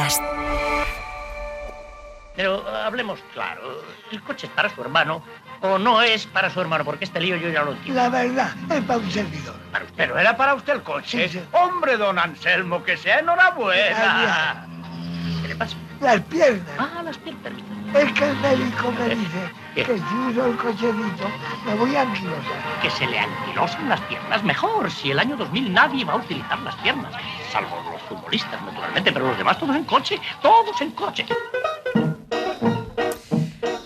Podcast. Pero hablemos claro, ¿el coche es para su hermano o no es para su hermano? Porque este lío yo ya lo entiendo. La verdad, es para un servidor. ¿Para usted no era para usted el coche? Sí. Hombre, don Anselmo, que sea enhorabuena. ¿Qué le pasa? Las piernas. Las piernas, permítame. Es que el médico me dice que si uso el cochecito me voy a anquilosar. Que se le anquilosan las piernas mejor. Si el año 2000 nadie va a utilizar las piernas. Salvo los futbolistas, naturalmente, pero los demás todos en coche. Todos en coche.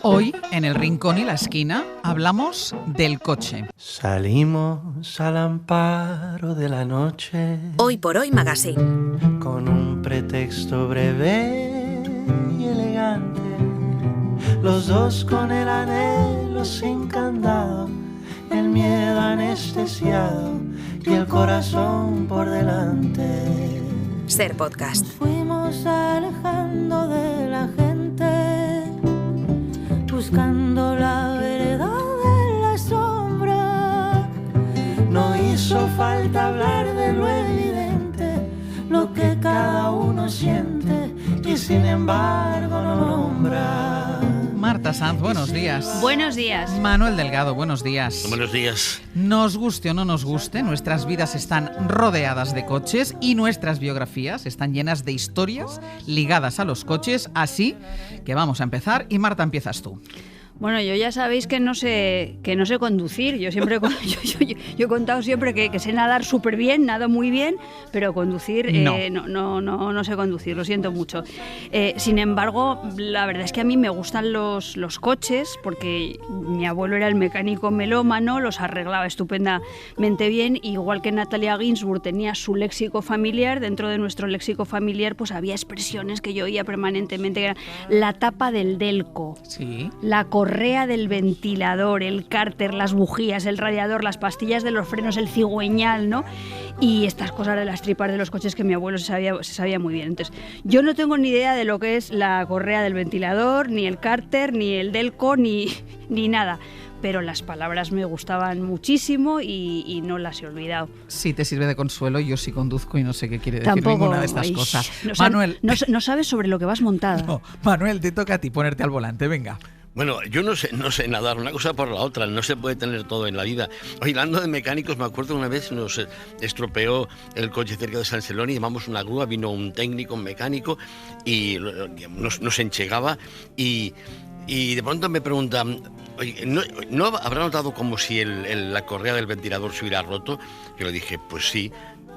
Hoy, en El Rincón y la Esquina, hablamos del coche. Salimos al amparo de la noche. Hoy por Hoy Magazine. Con un pretexto breve y elegante. Los dos con el anhelo sin candado, el miedo anestesiado y el corazón por delante. Ser Podcast. Nos fuimos alejando de la gente, buscando la vereda de la sombra. No hizo falta hablar de lo evidente, lo que cada uno siente y sin embargo no nombra. Marta Sanz, buenos días. Buenos días. Manuel Delgado, buenos días. Buenos días. Nos guste o no nos guste, nuestras vidas están rodeadas de coches y nuestras biografías están llenas de historias ligadas a los coches, así que vamos a empezar y Marta, empiezas tú. Bueno, yo ya sabéis que no sé conducir. Yo siempre yo he contado siempre que sé nadar súper bien, nado muy bien, pero conducir no sé conducir, lo siento mucho. Sin embargo, la verdad es que a mí me gustan los coches porque mi abuelo era el mecánico melómano, los arreglaba estupendamente bien, igual que Natalia Ginsburg tenía su léxico familiar. Dentro de nuestro léxico familiar pues había expresiones que yo oía permanentemente, que eran la tapa del delco, sí, la correa del ventilador, el cárter, las bujías, el radiador, las pastillas de los frenos, el cigüeñal, ¿no? Y estas cosas de las tripas de los coches que mi abuelo se sabía muy bien. Entonces, yo no tengo ni idea de lo que es la correa del ventilador, ni el cárter, ni el delco, ni nada. Pero las palabras me gustaban muchísimo y no las he olvidado. Si te sirve de consuelo, yo sí conduzco y no sé qué quiere decir Tampoco, ninguna de estas cosas. Manuel. No sabes sobre lo que vas montada. No, Manuel, te toca a ti ponerte al volante, venga. Bueno, yo no sé nadar, una cosa por la otra, no se puede tener todo en la vida. Oye, hablando de mecánicos, me acuerdo una vez nos estropeó el coche cerca de San Celoni, llamamos una grúa, vino un técnico, un mecánico, y nos enchegaba y de pronto me pregunta, oye, ¿no habrá notado como si la correa del ventilador se hubiera roto? Yo le dije, pues sí.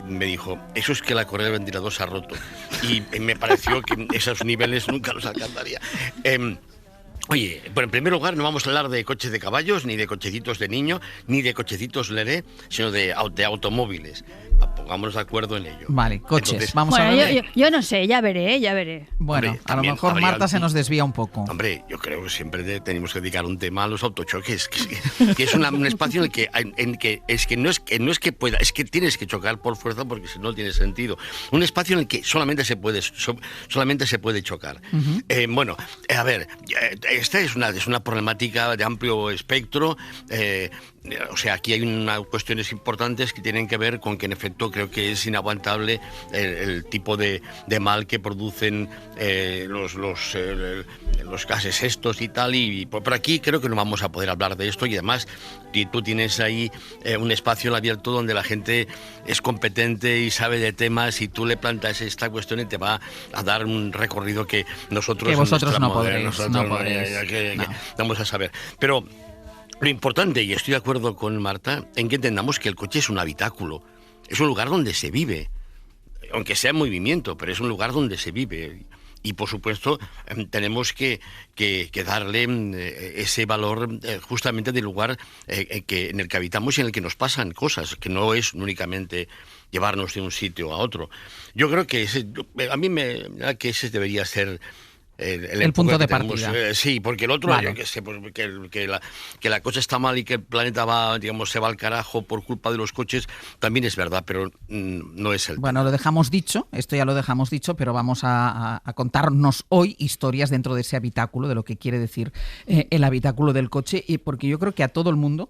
Me dijo, eso es que la correa del ventilador se ha roto. Y me pareció que esos niveles nunca los alcanzaría. Oye, bueno, en primer lugar no vamos a hablar de coches de caballos, ni de cochecitos de niño, ni de cochecitos leré, sino de automóviles. Pongámonos de acuerdo en ello. Vale, coches. Entonces, vamos a ver. Yo no sé, ya veré. Bueno, hombre, a lo mejor Marta se nos desvía un poco. Hombre, yo creo que siempre tenemos que dedicar un tema a los autochoques, que es un espacio en que no es que pueda, es que tienes que chocar por fuerza porque si no tiene sentido. Un espacio en el que solamente se puede chocar. Uh-huh. Bueno, a ver, esta es una problemática de amplio espectro. O sea, aquí hay unas cuestiones importantes que tienen que ver con que en efecto creo que es inaguantable el tipo de mal que producen los gases estos y tal, y por aquí creo que no vamos a poder hablar de esto. Y además tú tienes ahí un espacio abierto donde la gente es competente y sabe de temas, y tú le plantas esta cuestión y te va a dar un recorrido que nosotros no podréis. Vamos a saber. Pero lo importante, y estoy de acuerdo con Marta, en que entendamos que el coche es un habitáculo, es un lugar donde se vive, aunque sea en movimiento, pero es un lugar donde se vive. Y por supuesto tenemos que darle ese valor justamente del lugar en el que habitamos y en el que nos pasan cosas, que no es únicamente llevarnos de un sitio a otro. Yo creo que a mí me da que ese debería ser el punto de partida. Sí, porque el otro, vale. yo qué sé, pues, que la cosa está mal y que el planeta va, digamos, se va al carajo por culpa de los coches, también es verdad, pero no es el tema. Bueno, lo dejamos dicho, esto ya lo dejamos dicho, pero vamos a contarnos hoy historias dentro de ese habitáculo, de lo que quiere decir el habitáculo del coche, y porque yo creo que a todo el mundo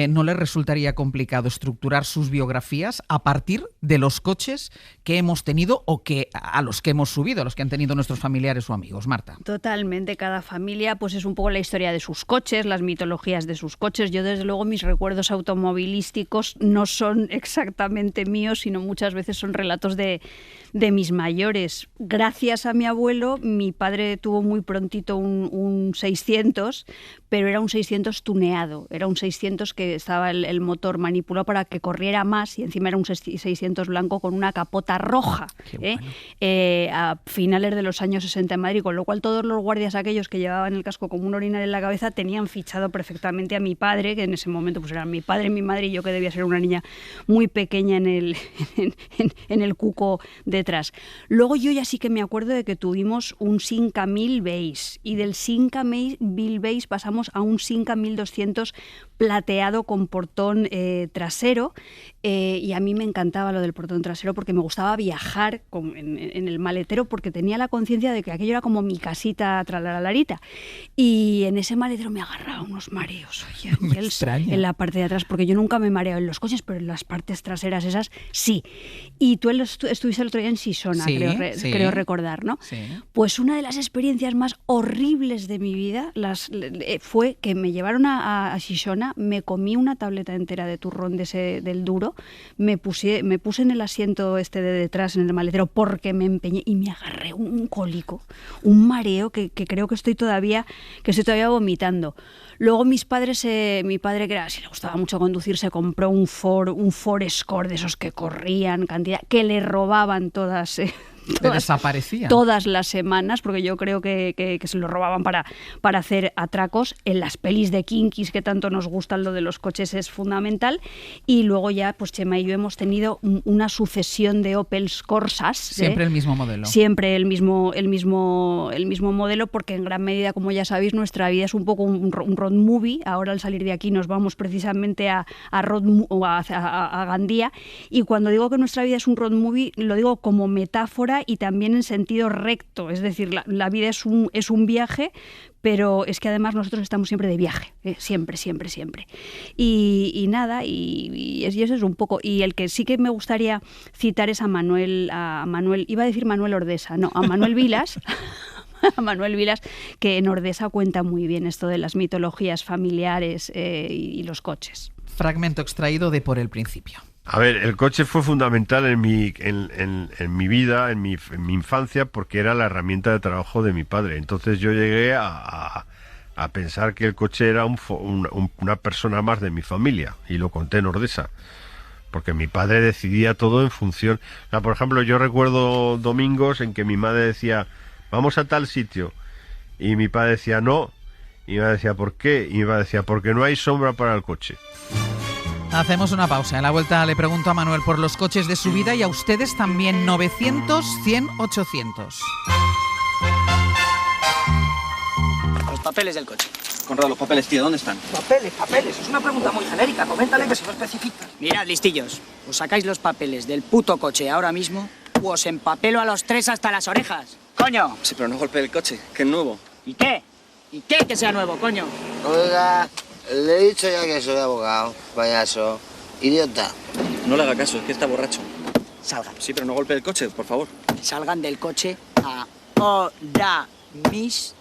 no le resultaría complicado estructurar sus biografías a partir de los coches que hemos tenido o que a los que hemos subido, a los que han tenido nuestros familiares o amigos. Marta. Totalmente, cada familia pues es un poco la historia de sus coches, las mitologías de sus coches. Yo desde luego mis recuerdos automovilísticos no son exactamente míos, sino muchas veces son relatos de mis mayores. Gracias a mi abuelo, mi padre tuvo muy prontito un 600, pero era un 600 tuneado, era un 600 que estaba el motor manipulado para que corriera más y encima era un 600 blanco con una capota roja, bueno. A finales de los años 60 en Madrid, con lo cual todos los guardias aquellos que llevaban el casco como un orinal en la cabeza tenían fichado perfectamente a mi padre, que en ese momento pues eran mi padre, mi madre y yo, que debía ser una niña muy pequeña en el cuco detrás. Luego yo ya sí que me acuerdo de que tuvimos un Simca 1000 Base y del Simca 1000 Base pasamos a un Simca 1200 plateado con portón trasero, y a mí me encantaba lo del portón trasero porque me gustaba viajar en el maletero, porque tenía la conciencia de que aquello era como mi casita tralalarita, y en ese maletero me agarraba unos mareos, oye, en la parte de atrás, porque yo nunca me mareo en los coches, pero en las partes traseras esas sí. Y tú estuviste el otro día en Xixona, sí, creo recordar, ¿no? Sí. Pues una de las experiencias más horribles de mi vida fue que me llevaron a Xixona, me comí una tableta entera de turrón del duro, me puse en el asiento de detrás, en el maletero, porque me empeñé y me agarré un cólico, un mareo que creo que estoy todavía vomitando. Luego mi padre, que si le gustaba mucho conducir, se compró un Ford Escort de esos que corrían cantidad, que le robaban todas... desaparecían todas las semanas, porque yo creo que se lo robaban para hacer atracos. En las pelis de kinkis que tanto nos gustan, lo de los coches es fundamental. Y luego ya pues Chema y yo hemos tenido una sucesión de Opels Corsas, siempre el mismo modelo, siempre el mismo modelo, porque en gran medida, como ya sabéis, nuestra vida es un poco un road movie. Ahora al salir de aquí nos vamos precisamente a Gandía, y cuando digo que nuestra vida es un road movie lo digo como metáfora y también en sentido recto, es decir, la vida es un viaje, pero es que además nosotros estamos siempre de viaje, siempre. Y nada, y eso es un poco. Y el que sí que me gustaría citar es a Manuel, iba a decir Manuel Ordesa, no, a Manuel Vilas, a Manuel Vilas, que en Ordesa cuenta muy bien esto de las mitologías familiares y los coches. Fragmento extraído de Por el principio. A ver, el coche fue fundamental en mi vida, en mi infancia, porque era la herramienta de trabajo de mi padre. Entonces yo llegué a pensar que el coche era una persona más de mi familia, y lo conté en Ordesa, porque mi padre decidía todo en función... O sea, por ejemplo, yo recuerdo domingos en que mi madre decía, vamos a tal sitio, y mi padre decía no, y mi madre decía, ¿por qué? Y mi padre decía, porque no hay sombra para el coche. Hacemos una pausa. En la vuelta le pregunto a Manuel por los coches de su vida y a ustedes también. 900 100 800. Los papeles del coche. Conrado, los papeles, tío, ¿dónde están? Papeles. Es una pregunta muy genérica. Coméntale que se lo especifica. Mirad, listillos. Os sacáis los papeles del puto coche ahora mismo o os empapelo a los tres hasta las orejas. ¡Coño! Sí, pero no golpee el coche, que es nuevo. ¿Y qué? ¿Y qué que sea nuevo, coño? Oiga... Le he dicho ya que soy abogado, payaso. Idiota. No le haga caso, es que está borracho. Salgan. Sí, pero no golpee el coche, por favor. Salgan del coche ahora mismo.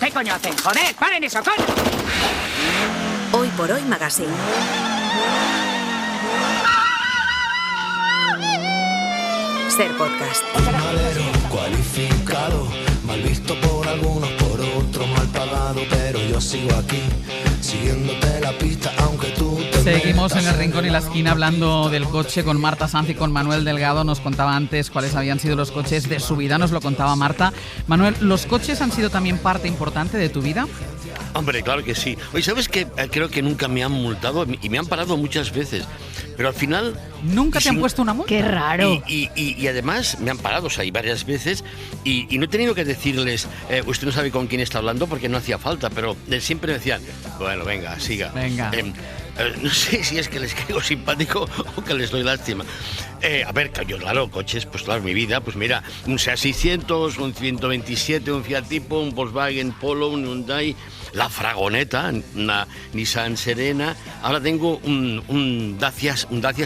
¿Qué coño hacen? ¡Joder! ¡Paren eso, coño! Hoy por Hoy Magazine. Ser podcast. Cualificado, mal visto por algunos, por otros mal pagado, pero yo sigo aquí, siguiéndote la pista, aunque tú te Seguimos en el rincón y la esquina hablando del coche con Marta Sanz y con Manuel Delgado. Nos contaba antes cuáles habían sido los coches de su vida, nos lo contaba Marta. Manuel, ¿los coches han sido también parte importante de tu vida? Hombre, claro que sí. Oye, ¿sabes qué? Creo que nunca me han multado y me han parado muchas veces. Pero al final ¿Nunca te han puesto una multa? ¡Qué raro! Y además me han parado, o sea, y varias veces, y no he tenido que decirles, usted no sabe con quién está hablando porque no hacía falta, pero siempre me decían, bueno, venga, siga. Venga. No sé si es que les caigo simpático o que les doy lástima. A ver, yo, claro, coches, pues claro, mi vida, pues mira, un Seat 600, un 127, un Fiat Tipo, un Volkswagen Polo, un Hyundai, la Fragoneta, una Nissan Serena. Ahora tengo un Dacia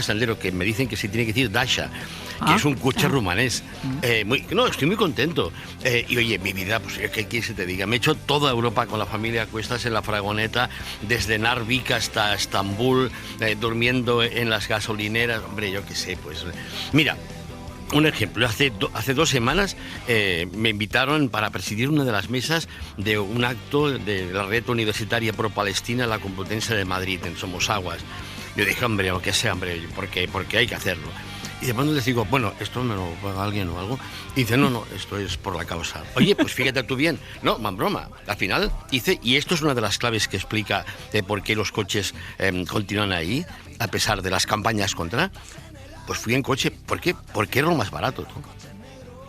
Sandero, que me dicen que se tiene que decir Dacia, que es un coche rumanés. Estoy muy contento. Y oye, mi vida, pues ¿qué quieres que te diga? Me he hecho toda Europa con la familia a cuestas en la Fragoneta, desde Narvik hasta Estambul, durmiendo en las gasolineras. Hombre, yo qué sé, pues... Mira, un ejemplo, hace 2 semanas me invitaron para presidir una de las mesas de un acto de la Red Universitaria Pro-Palestina en la Complutense de Madrid, en Somosaguas. Yo dije, hombre, aunque sea, hombre, porque hay que hacerlo. Y de pronto les digo, bueno, ¿esto me lo paga alguien o algo? Y dice, no, esto es por la causa. Oye, pues fíjate tú bien. No, man broma. Al final dice, y esto es una de las claves que explica por qué los coches continúan ahí, a pesar de las campañas contra. Pues fui en coche. ¿Por qué? Porque era lo más barato, tú.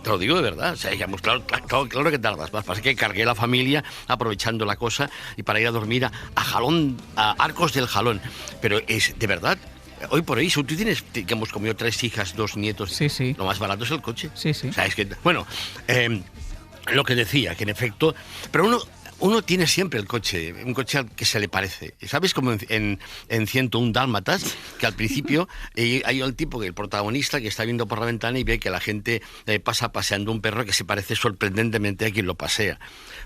Te lo digo de verdad. O sea, digamos, claro que tardas más. Pasa que cargué la familia aprovechando la cosa y para ir a dormir a Arcos del Jalón. Pero es de verdad. Hoy por hoy, si tú tienes, digamos, como yo, 3 hijas, 2 nietos, sí. Lo más barato es el coche. Sí. O sea, es que, bueno, lo que decía, que en efecto, pero uno tiene siempre el coche, un coche al que se le parece. ¿Sabes? Como en 101 Dálmatas, que al principio hay el tipo, el protagonista, que está viendo por la ventana y ve que la gente pasa paseando un perro que se parece sorprendentemente a quien lo pasea.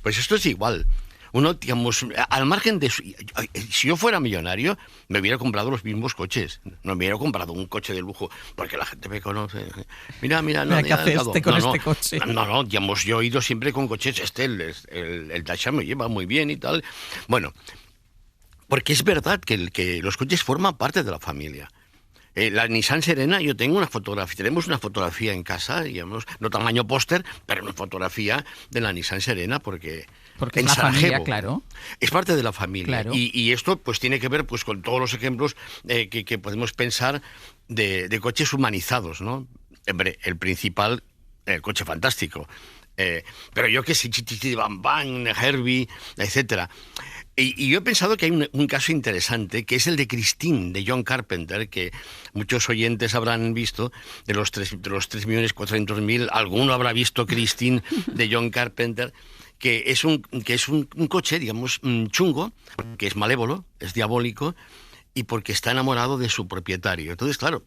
Pues esto es igual. Uno, digamos, al margen de... Si yo fuera millonario, me hubiera comprado los mismos coches. No me hubiera comprado un coche de lujo, porque la gente me conoce. Mira, no. ¿Qué hace este con este coche? No, digamos, yo he ido siempre con coches. El Dacia me lleva muy bien y tal. Bueno, porque es verdad que los coches forman parte de la familia. La Nissan Serena, tenemos una fotografía en casa, digamos, no tamaño póster, pero una fotografía de la Nissan Serena, porque es la familia, claro. Es parte de la familia. Claro. Y esto pues tiene que ver pues con todos los ejemplos que podemos pensar de coches humanizados, ¿no? Hombre, el principal, el coche fantástico. Pero yo que sé, Chichichi Bam Bam, Herbie, etcétera. Y yo he pensado que hay un caso interesante, que es el de Christine, de John Carpenter, que muchos oyentes habrán visto, de los 3.400.000, alguno habrá visto Christine, de John Carpenter, que es un coche, digamos, chungo, que es malévolo, es diabólico, y porque está enamorado de su propietario. Entonces, claro,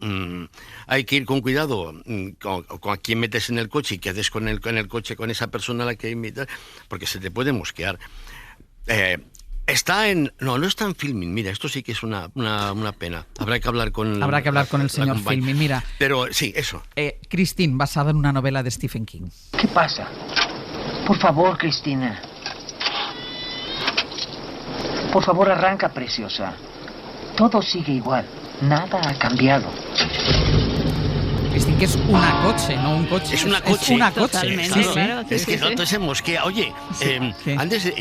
hay que ir con cuidado con a quién metes en el coche y qué haces con el coche, con esa persona a la que invitas, porque se te puede mosquear. No está en Filmin. Mira, esto sí que es una pena. Habrá que hablar con el señor Filmin. Mira. Pero sí, eso. Christine, basada en una novela de Stephen King. ¿Qué pasa? Por favor, Cristina. Por favor, arranca, preciosa. Todo sigue igual. Nada ha cambiado. Christine, que es una coche, no un coche. Es una coche. Es una coche. Totalmente, Sí. claro. Es que no se mosquea. Oye, antes,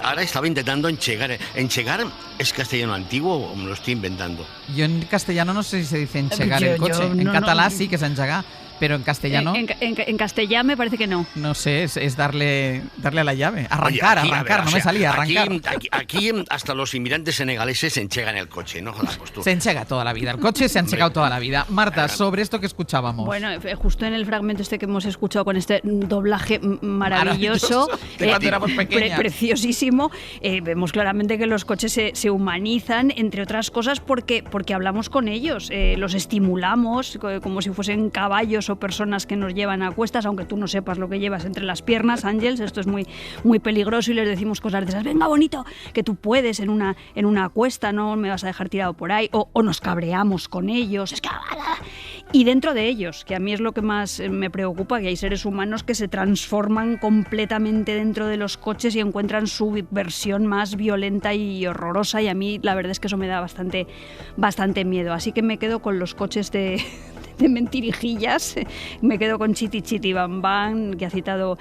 ahora estaba intentando enchegar. ¿Enchegar es castellano antiguo o me lo estoy inventando? Yo en castellano no sé si se dice enchegar el coche. En catalán sí que es enchegar, pero en castellano... En castellano me parece que no. No sé, es darle a la llave. Arrancar, no me salía, arrancar. Aquí hasta los inmigrantes senegaleses enchegan el coche, ¿no? Jodas, pues tú. Se enchega toda la vida. El coche se ha enchegado toda la vida. Marta, sobre esto que escuchábamos. Bueno, justo en el fragmento que hemos escuchado con este doblaje maravilloso, de cuando éramos pequeñas. Preciosísimo, vemos claramente que los coches se humanizan, entre otras cosas porque hablamos con ellos, los estimulamos como si fuesen caballos o personas que nos llevan a cuestas, aunque tú no sepas lo que llevas entre las piernas, Ángels, esto es muy, muy peligroso, y les decimos cosas de esas, venga bonito, que tú puedes en una cuesta, no me vas a dejar tirado por ahí, o nos cabreamos con ellos, es que... Y dentro de ellos, que a mí es lo que más me preocupa, que hay seres humanos que se transforman completamente dentro de los coches y encuentran su versión más violenta y horrorosa, y a mí la verdad es que eso me da bastante miedo. Así que me quedo con los coches de de mentirijillas. Me quedo con Chiti Chiti Bam Bam, que ha citado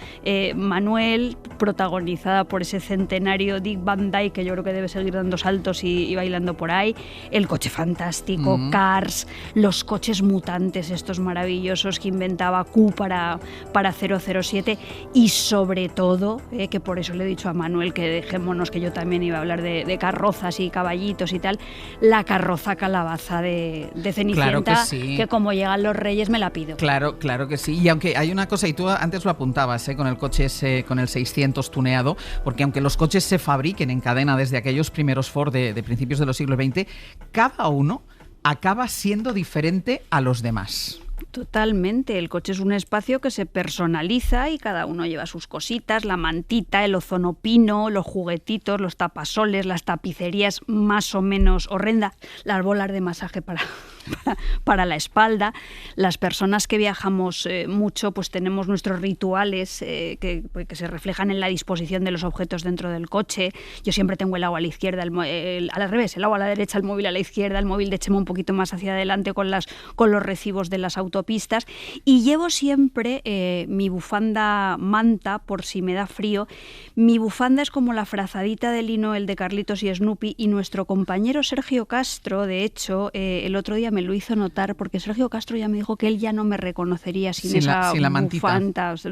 Manuel, protagonizada por ese centenario Dick Van Dyke, que yo creo que debe seguir dando saltos y bailando por ahí. El coche fantástico, Cars, los coches mutantes estos maravillosos que inventaba Q para 007, y sobre todo, que por eso le he dicho a Manuel que dejémonos, que yo también iba a hablar de carrozas y caballitos y tal, la carroza calabaza de Cenicienta, claro que, sí. Que como llegan los Reyes me la pido. Claro que sí. Y aunque hay una cosa, y tú antes lo apuntabas, con el coche ese, con el 600 tuneado, porque aunque los coches se fabriquen en cadena desde aquellos primeros Ford de principios de los siglos XX, cada uno acaba siendo diferente a los demás. Totalmente, el coche es un espacio que se personaliza y cada uno lleva sus cositas, la mantita, el ozonopino, los juguetitos, los tapasoles, las tapicerías más o menos horrendas, las bolas de masaje para la espalda. Las personas que viajamos mucho, pues tenemos nuestros rituales que se reflejan en la disposición de los objetos dentro del coche. Yo siempre tengo el agua a la izquierda, al revés, el agua a la derecha, el móvil a la izquierda, el móvil de Chema un poquito más hacia adelante con los recibos de las autopistas, y llevo siempre mi bufanda manta por si me da frío. Mi bufanda es como la frazadita de lino, el de Carlitos y Snoopy, y nuestro compañero Sergio Castro, de hecho, el otro día me lo hizo notar, porque Sergio Castro ya me dijo que él ya no me reconocería sin esa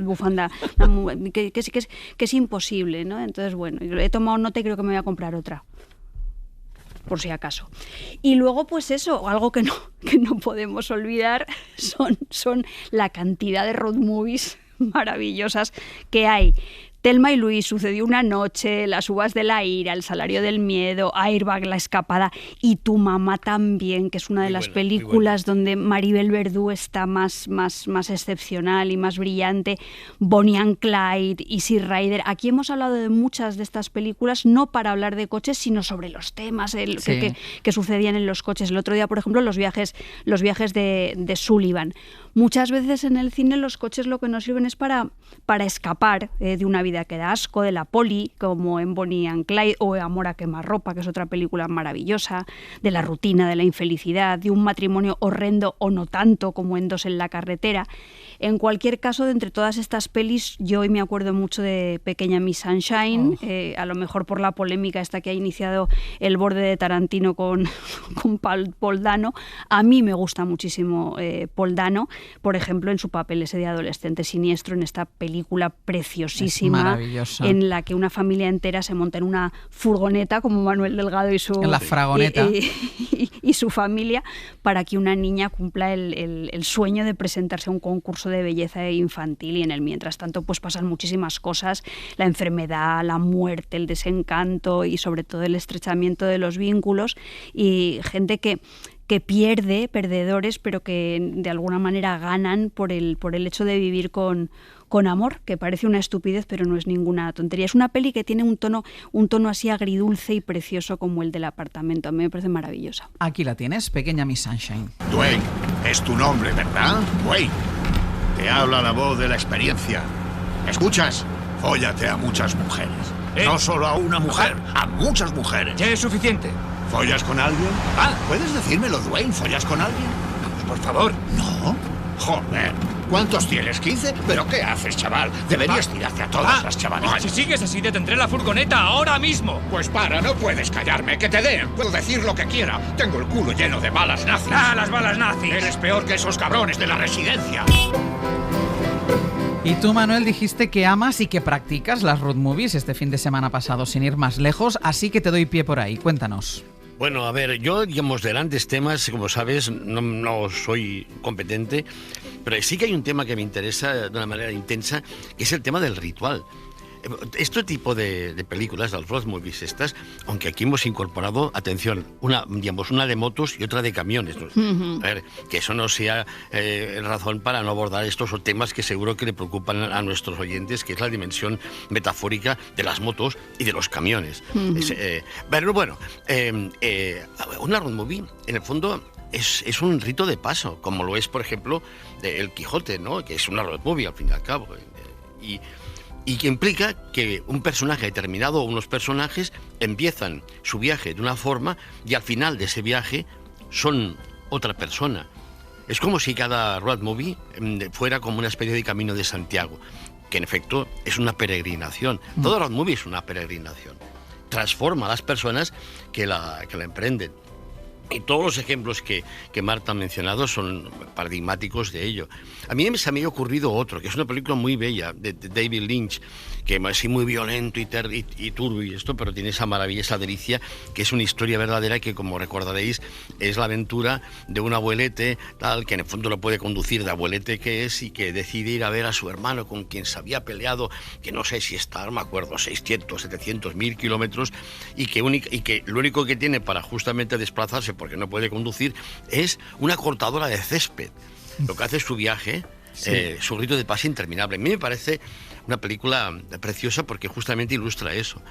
bufanda, que es imposible, ¿no? Entonces, bueno, he tomado nota y creo que me voy a comprar otra, por si acaso. Y luego, pues eso, algo que no podemos olvidar son la cantidad de road movies maravillosas que hay. Thelma y Luis, Sucedió una noche, Las uvas de la ira, El salario del miedo, Airbag, La escapada, y Tu mamá también, que es una de las películas donde Maribel Verdú está más excepcional y más brillante. Bonnie and Clyde, Easy Rider. Aquí hemos hablado de muchas de estas películas, no para hablar de coches, sino sobre los temas que sucedían en los coches. El otro día, por ejemplo, los viajes de Sullivan. Muchas veces en el cine los coches lo que nos sirven es para escapar de una vida que da asco, de la poli, como en Bonnie and Clyde, o Amor a quemarropa, que es otra película maravillosa, de la rutina, de la infelicidad, de un matrimonio horrendo o no tanto, como en Dos en la carretera. En cualquier caso, de entre todas estas pelis, yo hoy me acuerdo mucho de Pequeña Miss Sunshine, a lo mejor por la polémica esta que ha iniciado El borde de Tarantino con Paul Dano. A mí me gusta muchísimo Paul Dano, por ejemplo, en su papel ese de adolescente siniestro, en esta película preciosísima, en la que una familia entera se monta en una furgoneta, como Manuel Delgado y su... En la fragoneta. Y su familia, para que una niña cumpla el sueño de presentarse a un concurso de belleza infantil, y en el mientras tanto pues pasan muchísimas cosas, la enfermedad, la muerte, el desencanto y sobre todo el estrechamiento de los vínculos, y gente que pierde, perdedores, pero que de alguna manera ganan por el hecho de vivir con amor, que parece una estupidez, pero no es ninguna tontería. Es una peli que tiene un tono así agridulce y precioso como el del apartamento. A mí me parece maravillosa. Aquí la tienes, Pequeña Miss Sunshine. Dwayne, es tu nombre, ¿verdad? Dwayne. Te habla la voz de la experiencia. ¿Escuchas? Fóllate a muchas mujeres. No solo a una mujer, a muchas mujeres. Ya es suficiente. ¿Follas con alguien? ¿Puedes decírmelo, Dwayne? ¿Follas con alguien? Por favor. ¿No? Joder. ¿Cuántos tienes? ¿15? ¿Pero qué haces, chaval? Deberías tirarte a todas las chavalitas. Si sigues así, detendré la furgoneta ahora mismo. Pues para, no puedes callarme. ¡Que te den! Puedo decir lo que quiera. Tengo el culo lleno de balas nazis. Las balas nazis! Eres peor que esos cabrones de la residencia. Y tú, Manuel, dijiste que amas y que practicas las road movies este fin de semana pasado, sin ir más lejos, así que te doy pie por ahí. Cuéntanos. Bueno, a ver, yo, digamos, de grandes temas, como sabes, no soy competente, pero sí que hay un tema que me interesa de una manera intensa, que es el tema del ritual. Este tipo de películas, las road movies estas, aunque aquí hemos incorporado, atención, una de motos y otra de camiones, ¿no? A ver, que eso no sea razón para no abordar estos temas que seguro que le preocupan a nuestros oyentes, que es la dimensión metafórica de las motos y de los camiones. Pero bueno, una road movie, en el fondo, es un rito de paso, como lo es, por ejemplo, El Quijote, ¿no? Que es una road movie, al fin y al cabo. Y que implica que un personaje determinado o unos personajes empiezan su viaje de una forma y al final de ese viaje son otra persona. Es como si cada road movie fuera como una especie de camino de Santiago, que en efecto es una peregrinación. Todo road movie es una peregrinación. Transforma a las personas que la emprenden. Y todos los ejemplos que Marta ha mencionado son paradigmáticos de ello. A mí se me ha ocurrido otro, que es una película muy bella, de David Lynch, que es así muy violento y turbio y esto, pero tiene esa maravilla, esa delicia, que es una historia verdadera que, como recordaréis, es la aventura de un abuelete, tal, que en el fondo lo puede conducir de abuelete que es, y que decide ir a ver a su hermano con quien se había peleado, que no sé si está, no me acuerdo, 600, 700, 1000 kilómetros, y que lo único que tiene para justamente desplazarse, porque no puede conducir, es una cortadora de césped. Lo que hace es su viaje, su rito de paz interminable. A mí me parece una película preciosa porque justamente ilustra eso.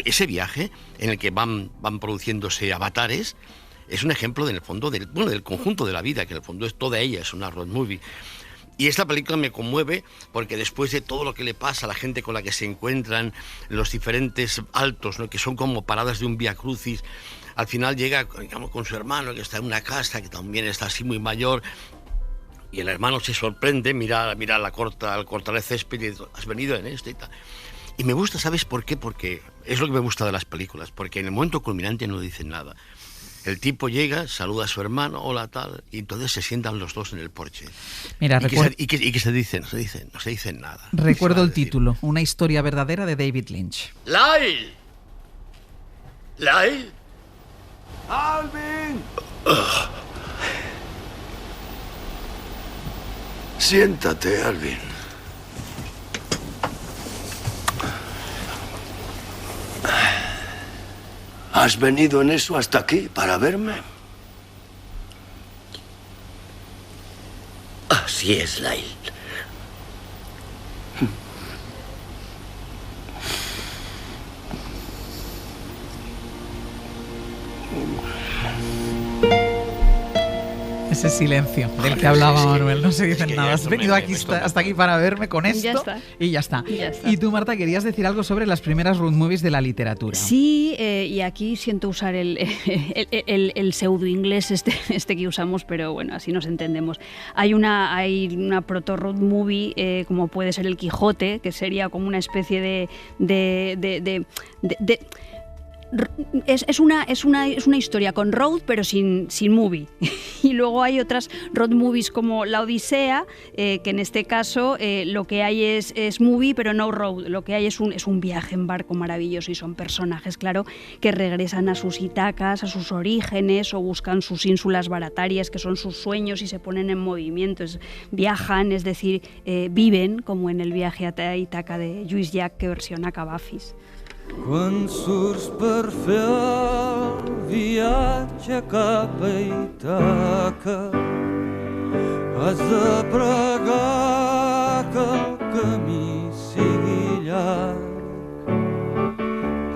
Ese viaje en el que van produciéndose avatares es un ejemplo, en el fondo, del conjunto de la vida, que en el fondo es toda ella, es una road movie. Y esta película me conmueve porque después de todo lo que le pasa a la gente con la que se encuentran, los diferentes altos, ¿no?, que son como paradas de un vía crucis, al final llega, digamos, con su hermano, que está en una casa, que también está así muy mayor, y el hermano se sorprende, mira al cortar el césped y dice, ¿has venido en esto y tal? Y me gusta, ¿sabes por qué? Porque es lo que me gusta de las películas, porque en el momento culminante no dicen nada. El tipo llega, saluda a su hermano, hola, tal, y entonces se sientan los dos en el porche. Mira, ¿Y qué se dicen? No se dicen nada. Recuerdo el título, Una historia verdadera, de David Lynch. ¡Lyle! ¡Lyle! ¡Alvin! Siéntate, Alvin. ¿Has venido en eso hasta aquí para verme? Así es, Lyle. Ese silencio del que hablaba Manuel, no se dicen nada. Has venido hasta aquí para verme con esto y ya está. Y tú, Marta, querías decir algo sobre las primeras road movies de la literatura. Sí, y aquí siento usar el pseudo inglés este que usamos, pero bueno, así nos entendemos. Hay una proto road movie, como puede ser El Quijote, que sería como una especie de es una historia con road pero sin movie. Y luego hay otras road movies como La Odisea, que en este caso lo que hay es movie pero no road. Lo que hay es un viaje en barco maravilloso y son personajes, claro, que regresan a sus Ítacas, a sus orígenes, o buscan sus ínsulas baratarias, que son sus sueños, y se ponen en movimiento. Viajan, es decir, viven, como en el viaje a Ítaca de Lluís Llach, que versiona Cavafis. Quan surts per fer el viatge cap a Ítaca, has de pregar que el camí sigui llarg,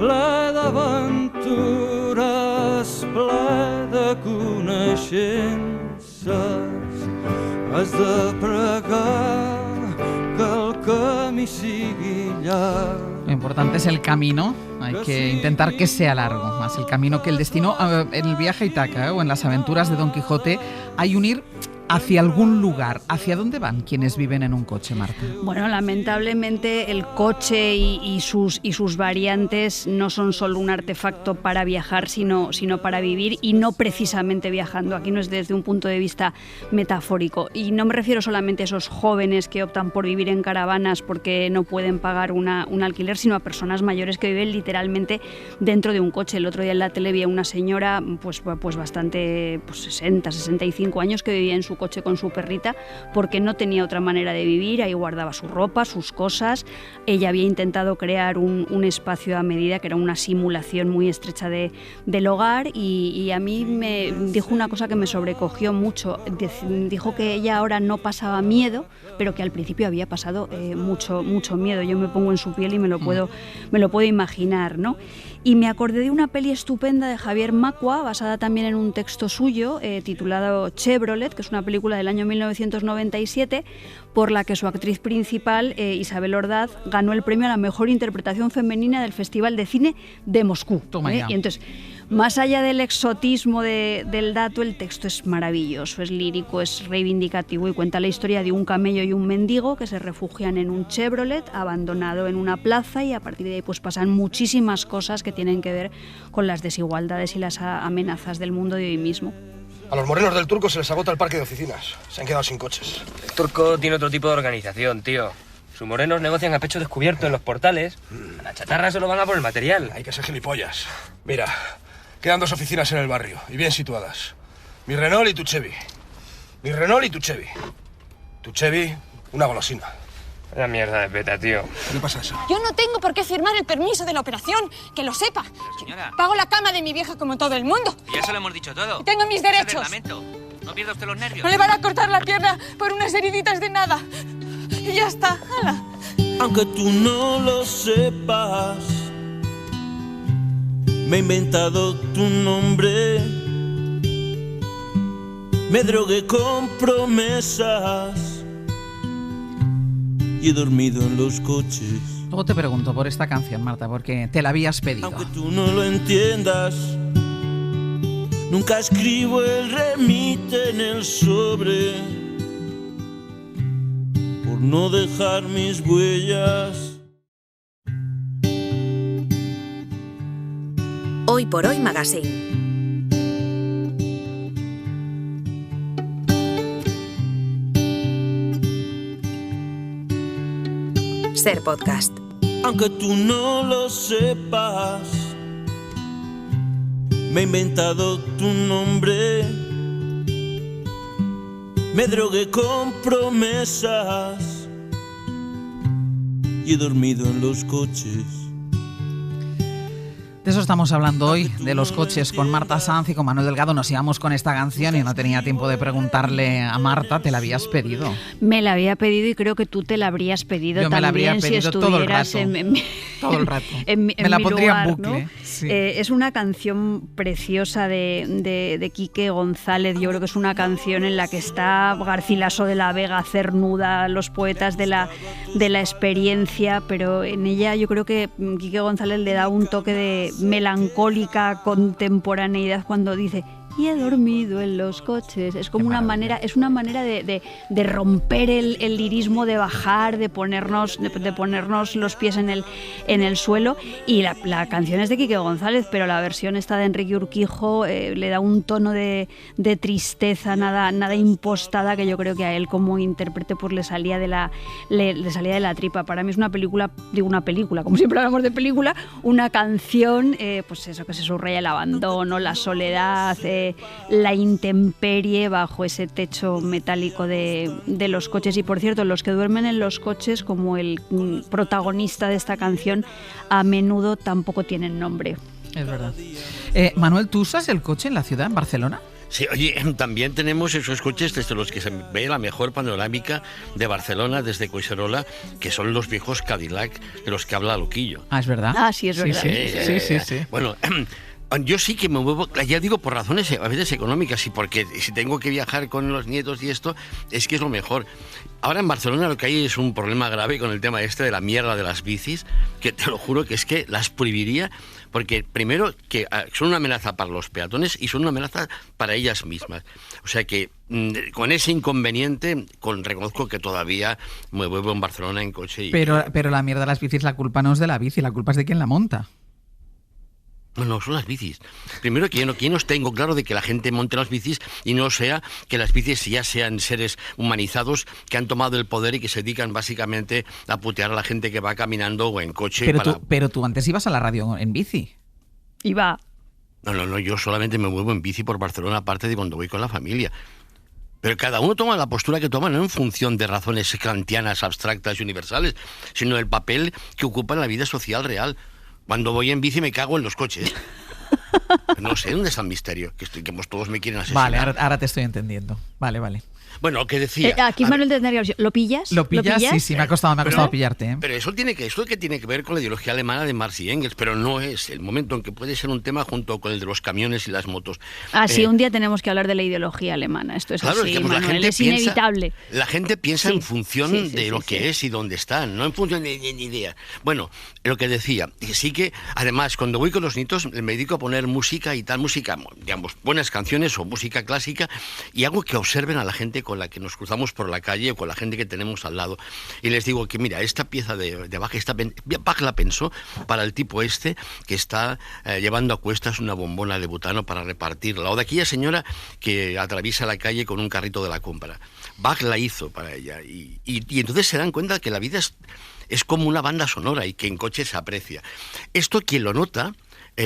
ple d'aventures, ple de coneixences. Has de pregar que el camí sigui llarg. Lo importante es el camino, hay que intentar que sea largo, más el camino que el destino. En el viaje a Ítaca o en las aventuras de Don Quijote hay un ir hacia algún lugar. ¿Hacia dónde van quienes viven en un coche, Marta? Bueno, lamentablemente el coche y sus variantes no son solo un artefacto para viajar, sino para vivir, y no precisamente viajando. Aquí no es desde un punto de vista metafórico. Y no me refiero solamente a esos jóvenes que optan por vivir en caravanas porque no pueden pagar un alquiler, sino a personas mayores que viven literalmente dentro de un coche. El otro día en la tele vi a una señora pues bastante, 60, 65 años, que vivía en su coche con su perrita porque no tenía otra manera de vivir. Ahí guardaba su ropa, sus cosas. Ella había intentado crear un espacio a medida, que era una simulación muy estrecha del hogar, y a mí me dijo una cosa que me sobrecogió mucho. Dijo que ella ahora no pasaba miedo, pero que al principio había pasado mucho miedo. Yo me pongo en su piel y me lo puedo imaginar, ¿no? Y me acordé de una peli estupenda de Javier Macua, basada también en un texto suyo, titulado Chevrolet, que es una película del año 1997, por la que su actriz principal, Isabel Ordaz, ganó el premio a la mejor interpretación femenina del Festival de Cine de Moscú. Toma ya. Y entonces, Más allá del exotismo del dato, el texto es maravilloso, es lírico, es reivindicativo y cuenta la historia de un camello y un mendigo que se refugian en un Chevrolet abandonado en una plaza, y a partir de ahí pues pasan muchísimas cosas que tienen que ver con las desigualdades y las amenazas del mundo de hoy mismo. A los morenos del Turco se les agota el parque de oficinas. Se han quedado sin coches. El Turco tiene otro tipo de organización, tío. Sus morenos negocian a pecho descubierto en los portales. A la chatarra solo van a por el material. Hay que ser gilipollas. Mira, quedan 2 oficinas en el barrio y bien situadas. Mi Renault y tu Chevy. Mi Renault y tu Chevy. Tu Chevy, una golosina. Vaya mierda de peta, tío. ¿Qué pasa eso? Yo no tengo por qué firmar el permiso de la operación, que lo sepa. Señora. Pago la cama de mi vieja como todo el mundo. Ya se lo hemos dicho todo. Tengo mis derechos. Lamento. No pierda usted los nervios. No le van a cortar la pierna por unas heriditas de nada. Y ya está. ¡Hala! Aunque tú no lo sepas, me he inventado tu nombre. Me drogué con promesas y he dormido en los coches. Luego te pregunto por esta canción, Marta, porque te la habías pedido. Aunque tú no lo entiendas, nunca escribo el remite en el sobre, por no dejar mis huellas. Hoy por Hoy Magazine. Ser Podcast. Aunque tú no lo sepas, me he inventado tu nombre. Me drogué con promesas y he dormido en los coches. De eso estamos hablando hoy, de los coches, con Marta Sanz y con Manuel Delgado. Nos íbamos con esta canción y no tenía tiempo de preguntarle a Marta. ¿Te la habías pedido? Me la había pedido y creo que tú te la habrías pedido. Yo también, me la habría pedido si estuvieras todo el rato. Me la pondría en bucle. ¿no? Sí. Es una canción preciosa de Quique González. Yo creo que es una canción en la que está Garcilaso de la Vega, Cernuda, los poetas de la experiencia, pero en ella yo creo que Quique González le da un toque de melancólica contemporaneidad cuando dice: y he dormido en los coches. Es como una manera de romper el lirismo, de bajar, de ponernos los pies en el suelo. Y la canción es de Quique González, pero la versión esta de Enrique Urquijo le da un tono de tristeza, nada impostada, que yo creo que a él como intérprete pues le salía de la tripa. Para mí es una película, como siempre hablamos de película, una canción, pues eso, que se subraya el abandono, la soledad, la intemperie bajo ese techo metálico de los coches. Y por cierto, los que duermen en los coches, como el protagonista de esta canción, a menudo tampoco tienen nombre. Es verdad. Manuel, ¿tú usas el coche en la ciudad, en Barcelona? Sí, oye, también tenemos esos coches desde los que se ve la mejor panorámica de Barcelona, desde Collserola, que son los viejos Cadillac de los que habla Loquillo. Ah, es verdad. Ah, sí, es verdad. Sí. Bueno, yo sí que me muevo, ya digo, por razones a veces económicas, y porque si tengo que viajar con los nietos y esto, es que es lo mejor. Ahora en Barcelona lo que hay es un problema grave con el tema este de la mierda de las bicis, que te lo juro que es que las prohibiría, porque primero que son una amenaza para los peatones y son una amenaza para ellas mismas. O sea que con ese inconveniente reconozco que todavía me muevo en Barcelona en coche. Pero la mierda de las bicis, la culpa no es de la bici, la culpa es de quien la monta. No, son las bicis. Primero que yo no tengo claro de que la gente monte las bicis y no sea que las bicis ya sean seres humanizados que han tomado el poder y que se dedican básicamente a putear a la gente que va caminando o en coche. Pero tú antes ibas a la radio en bici. Iba. No, yo solamente me muevo en bici por Barcelona, aparte de cuando voy con la familia. Pero cada uno toma la postura que toma, no en función de razones kantianas, abstractas y universales, sino el papel que ocupa en la vida social real. Cuando voy en bici me cago en los coches. No sé dónde está el misterio, que todos me quieren asesinar. Vale, ahora te estoy entendiendo. Vale. Bueno, lo que decía... Aquí Manuel tendría que... ¿Lo pillas? ¿Lo pillas? Sí, me ha costado pillarte. ¿eh? Pero eso tiene que ver con la ideología alemana de Marx y Engels, pero no es el momento en que puede ser un tema junto con el de los camiones y las motos. Sí, un día tenemos que hablar de la ideología alemana. Esto es claro, así, es que, Manuel, la gente es inevitable. La gente piensa en función de lo que es y dónde están, no en función de ideas. Bueno, lo que decía, sí que, además, cuando voy con los nietos me dedico a poner música y tal, música, digamos, buenas canciones o música clásica, y hago que observen a la gente con la que nos cruzamos por la calle o con la gente que tenemos al lado. Y les digo que, mira, esta pieza de Bach, Bach la pensó para el tipo este que está llevando a cuestas una bombona de butano para repartirla, o de aquella señora que atraviesa la calle con un carrito de la compra. Bach la hizo para ella. Y entonces se dan cuenta que la vida es como una banda sonora y que en coche se aprecia. Esto quien lo nota,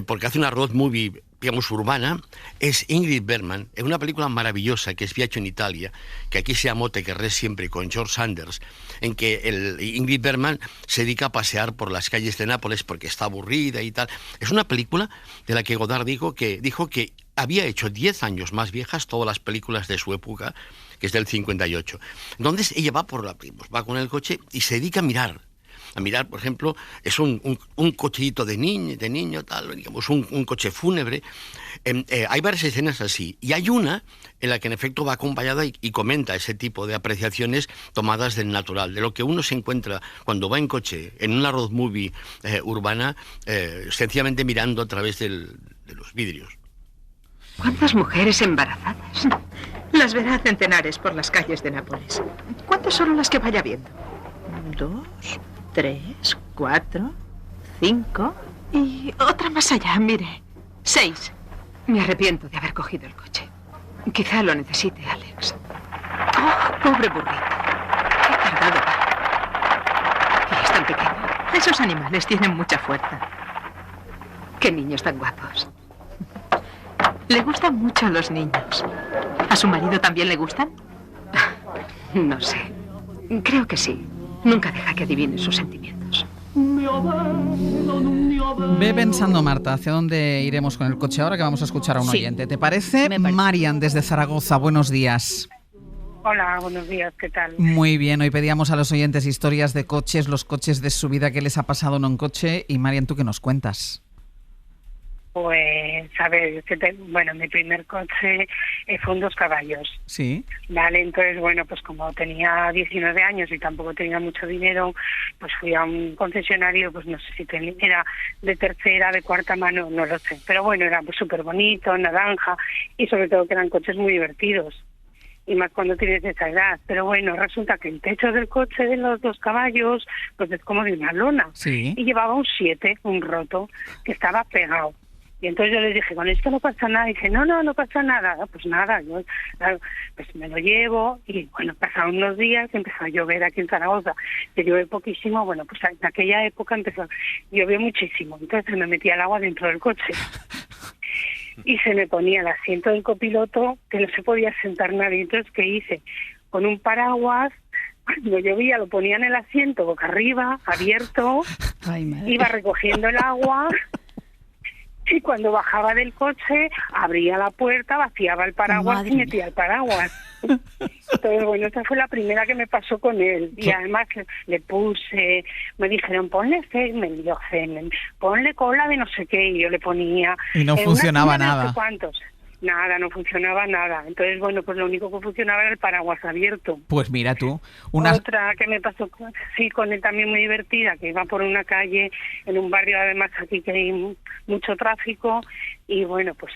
porque hace una road movie, digamos, urbana, es Ingrid Bergman, en una película maravillosa que es Viaggio en Italia, que aquí se llamó Te querré siempre, con George Sanders, en que Ingrid Bergman se dedica a pasear por las calles de Nápoles porque está aburrida y tal. Es una película de la que Godard dijo que había hecho 10 años más viejas todas las películas de su época, que es del 58. Entonces ella va va con el coche y se dedica a mirar, por ejemplo, es un cochecito de niño, tal, digamos, un coche fúnebre. Hay varias escenas así, y hay una en la que en efecto va acompañada y comenta ese tipo de apreciaciones tomadas del natural, de lo que uno se encuentra cuando va en coche, en una road movie urbana, sencillamente mirando a través de los vidrios. ¿Cuántas mujeres embarazadas? Las verá a centenares por las calles de Nápoles. ¿Cuántas son las que vaya viendo? 2, 3, 4, 5 y otra más allá, mire. 6. Me arrepiento de haber cogido el coche. Quizá lo necesite, Alex. Oh, pobre burrito. Qué cargado va. Y es tan pequeño. Esos animales tienen mucha fuerza. Qué niños tan guapos. Le gustan mucho los niños. ¿A su marido también le gustan? No sé. Creo que sí. Nunca deja que adivine sus sentimientos. Ve pensando, Marta, hacia dónde iremos con el coche ahora, que vamos a escuchar a un oyente. ¿Te parece? Marian, desde Zaragoza, buenos días. Hola, buenos días, ¿qué tal? Muy bien, hoy pedíamos a los oyentes historias de coches, los coches de su vida, qué les ha pasado en un coche. Y Marian, ¿tú qué nos cuentas? Pues, a ver, mi primer coche fue un 2 caballos. Sí. Vale, entonces, bueno, pues como tenía 19 años y tampoco tenía mucho dinero, pues fui a un concesionario, pues no sé si era de tercera, de cuarta mano, no lo sé. Pero bueno, era pues, súper bonito, naranja, y sobre todo que eran coches muy divertidos. Y más cuando tienes esa edad. Pero bueno, resulta que el techo del coche de los 2 caballos, pues es como de una lona. Sí. Y llevaba un 7, un roto, que estaba pegado. Y entonces yo les dije, con esto no pasa nada. Y dice, no pasa nada. Pues nada, yo pues me lo llevo. Y bueno, pasaron unos días, empezó a llover aquí en Zaragoza. Que llueve poquísimo. Bueno, pues en aquella época llovió muchísimo. Entonces me metía el agua dentro del coche. Y se me ponía el asiento del copiloto, que no se podía sentar nadie. Entonces, ¿qué hice? Con un paraguas, cuando llovía, lo ponía en el asiento, boca arriba, abierto. Ay, madre. Iba recogiendo el agua. Y cuando bajaba del coche, abría la puerta, vaciaba el paraguas y metía el paraguas. Entonces, bueno, esa fue la primera que me pasó con él. Y además le puse, me dijeron, ponle semen, ponle cola de no sé qué, y yo le ponía... Y no funcionaba nada. No sé cuántos. Nada, no funcionaba nada. Entonces, bueno, pues lo único que funcionaba era el paraguas abierto. Pues mira tú. Otra que me pasó, con él también muy divertida, que iba por una calle, en un barrio además aquí que hay mucho tráfico, y bueno, pues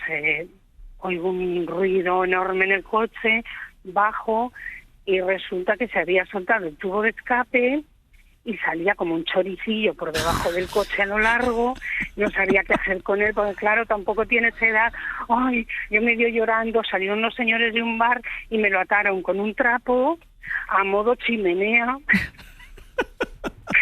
oigo un ruido enorme en el coche, bajo, y resulta que se había soltado el tubo de escape, y salía como un choricillo por debajo del coche a lo largo. No sabía qué hacer con él, porque claro, tampoco tiene esa edad. Ay, yo medio llorando, salieron unos señores de un bar y me lo ataron con un trapo a modo chimenea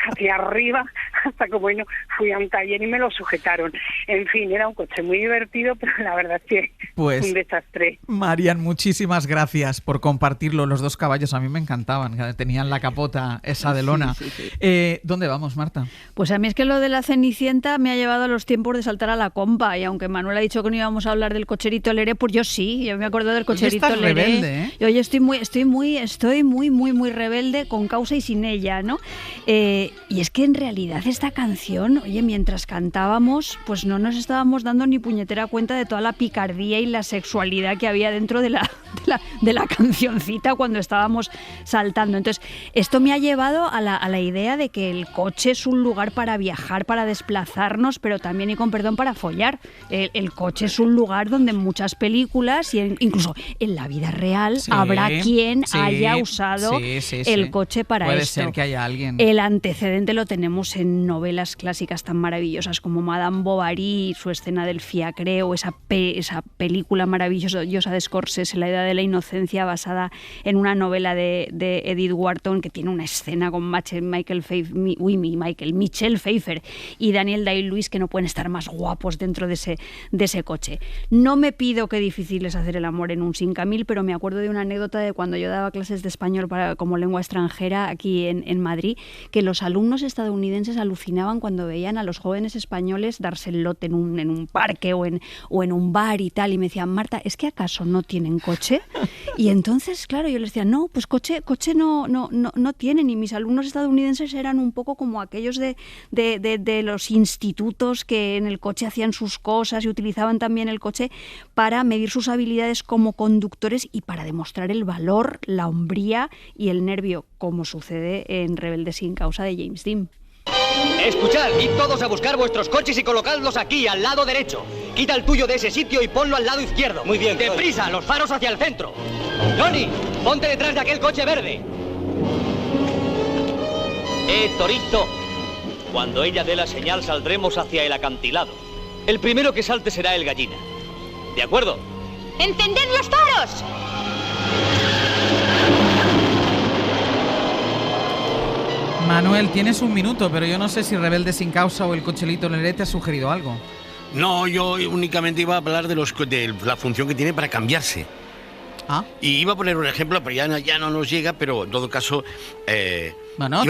hacia arriba, hasta que bueno, fui a un taller y me lo sujetaron. En fin, era un coche muy divertido, pero la verdad es que pues, un desastre. Marian, muchísimas gracias por compartirlo. Los 2 caballos a mí me encantaban, tenían la capota esa de lona. Sí. ¿Dónde vamos, Marta? Pues a mí es que lo de la Cenicienta me ha llevado a los tiempos de saltar a la compa, y aunque Manuel ha dicho que no íbamos a hablar del cocherito Leré, pues yo sí, yo me acuerdo del cocherito Leré. Rebelde, ¿eh? Yo estoy muy rebelde, con causa y sin ella, ¿no? Y es que en realidad esta canción, oye, mientras cantábamos, pues no nos estábamos dando ni puñetera cuenta de toda la picardía y la sexualidad que había dentro de la cancioncita cuando estábamos saltando. Entonces, esto me ha llevado a la idea de que el coche es un lugar para viajar, para desplazarnos, pero también, y con perdón, para follar. El coche es un lugar donde en muchas películas, y incluso en la vida real, habrá quien haya usado el coche para Puede esto. Ser que haya alguien. El antecedente lo tenemos en novelas clásicas tan maravillosas como Madame Bovary, su escena del fiacre, o esa película maravillosa de Scorsese, La edad de la inocencia, basada en una novela de Edith Wharton, que tiene una escena con Michelle Pfeiffer y Daniel Day-Lewis, que no pueden estar más guapos dentro de ese coche. No me pido qué difícil es hacer el amor en un 5000, pero me acuerdo de una anécdota de cuando yo daba clases de español como lengua extranjera aquí en Madrid, que los alumnos estadounidenses alucinaban cuando veían a los jóvenes españoles darse el lote en un parque o en un bar y tal, y me decían: Marta, ¿es que acaso no tienen coche? Y entonces, claro, yo les decía: no, pues coche no tienen. Y mis alumnos estadounidenses eran un poco como aquellos de los institutos que en el coche hacían sus cosas y utilizaban también el coche para medir sus habilidades como conductores y para demostrar el valor, la hombría y el nervio, como sucede en Rebelde sin causa de James Dean. Escuchad, id todos a buscar vuestros coches y colocadlos aquí, al lado derecho. Quita el tuyo de ese sitio y ponlo al lado izquierdo. Muy bien. ¡Deprisa, los faros hacia el centro! Johnny, ponte detrás de aquel coche verde. Torito, cuando ella dé la señal saldremos hacia el acantilado. El primero que salte será el gallina. ¿De acuerdo? ¡Encended los faros! Manuel, tienes un minuto, pero yo no sé si Rebelde sin causa o el cochelito Leré te ha sugerido algo. No, yo únicamente iba a hablar de la función que tiene para cambiarse. Y iba a poner un ejemplo, pero ya no nos llega, pero en todo caso... Bueno,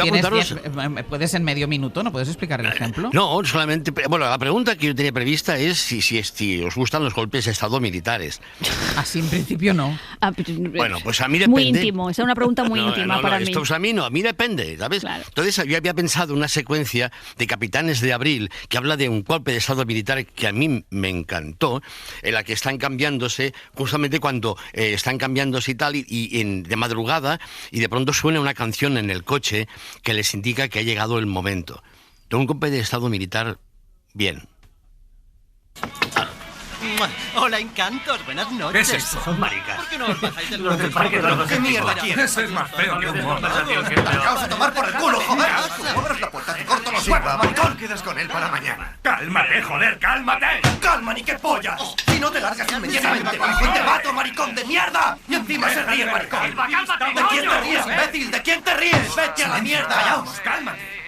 puedes en medio minuto, ¿no puedes explicar el ejemplo? No, solamente... Bueno, la pregunta que yo tenía prevista es si os gustan los golpes de Estado militares. Así en principio no. Bueno, pues a mí depende. Muy íntimo, esa es una pregunta muy íntima para mí. Esto a mí depende, ¿sabes? Claro. Entonces yo había pensado una secuencia de Capitanes de Abril que habla de un golpe de Estado militar que a mí me encantó, en la que están cambiándose, justamente cuando están cambiándose y tal, de madrugada, y de pronto suena una canción en el coche que les indica que ha llegado el momento. De un golpe de Estado militar, bien. Hola, encantos, buenas noches. ¿Qué es esto? Son maricas. ¿Por qué no os bajáis del Los del parque de los ¿Qué mierda quieres? Ese es más feo que un mono. ¡Acabas de tomar por el culo, joder! ¡Abres la puerta, te corto los huevos, maricón! Quedas con él para mañana. ¡Cálmate, joder, cálmate! ¡Calma, ni qué pollas! Si no te largas inmediatamente, maricón, te mato, maricón de mierda. Y encima se ríe, maricón. ¿De quién te ríes, imbécil? ¿De quién te ríes? ¡Vete a la mierda! ¡Cálmate!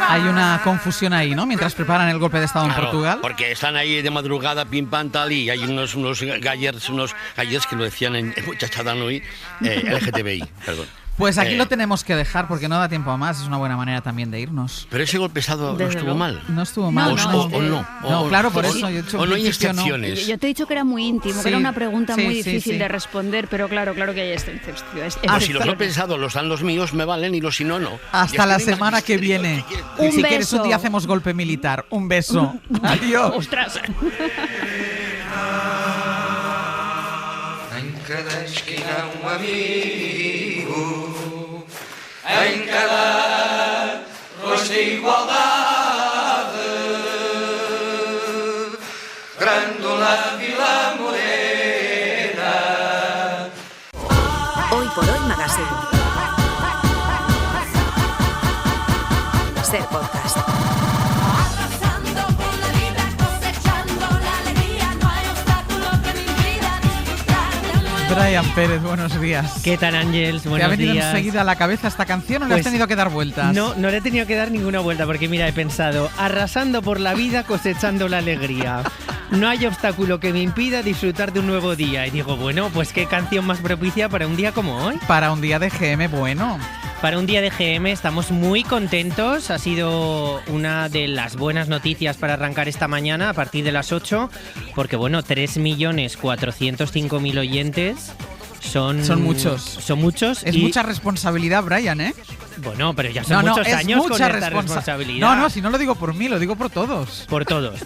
Hay una confusión ahí, ¿no? Mientras preparan el golpe de Estado en Portugal. Porque están ahí de madrugada, pim pam tal, y hay unos gallers que lo decían en muchachada hoy, LGTBI, perdón. Pues aquí lo tenemos que dejar porque no da tiempo a más. Es una buena manera también de irnos. Pero ese golpe de Estado no estuvo mal. No estuvo mal. No, claro, por eso. O no hay excepciones. Yo te he dicho que era muy íntimo, que era una pregunta muy difícil de responder, pero claro que hay excepciones. Si los golpes de Estado los dan los míos, me valen, y los si no, no. Hasta la semana que viene. Si quieres un día hacemos golpe militar. Un beso. Adiós. ¡Ostras! En cada esquina un amigo, en cada rostro igualdad, Grândola Vila Morena. Hoy por hoy Magazine. Ser podcast. Brian Pérez, buenos días. ¿Qué tal, Ángels? Buenos días. ¿Te ha venido enseguida a la cabeza esta canción o le has tenido que dar vueltas? No le he tenido que dar ninguna vuelta porque, mira, he pensado, arrasando por la vida, cosechando la alegría. No hay obstáculo que me impida disfrutar de un nuevo día. Y digo, bueno, pues qué canción más propicia para un día como hoy. Para un día de GM, bueno. Para un día de GM estamos muy contentos. Ha sido una de las buenas noticias para arrancar esta mañana a partir de las 8. Porque, bueno, 3.405.000 oyentes son muchos. Son muchos. Es mucha responsabilidad, Brian, ¿eh? Bueno, pero ya son muchos años con esta responsabilidad. No, si no lo digo por mí, lo digo por todos. Por todos,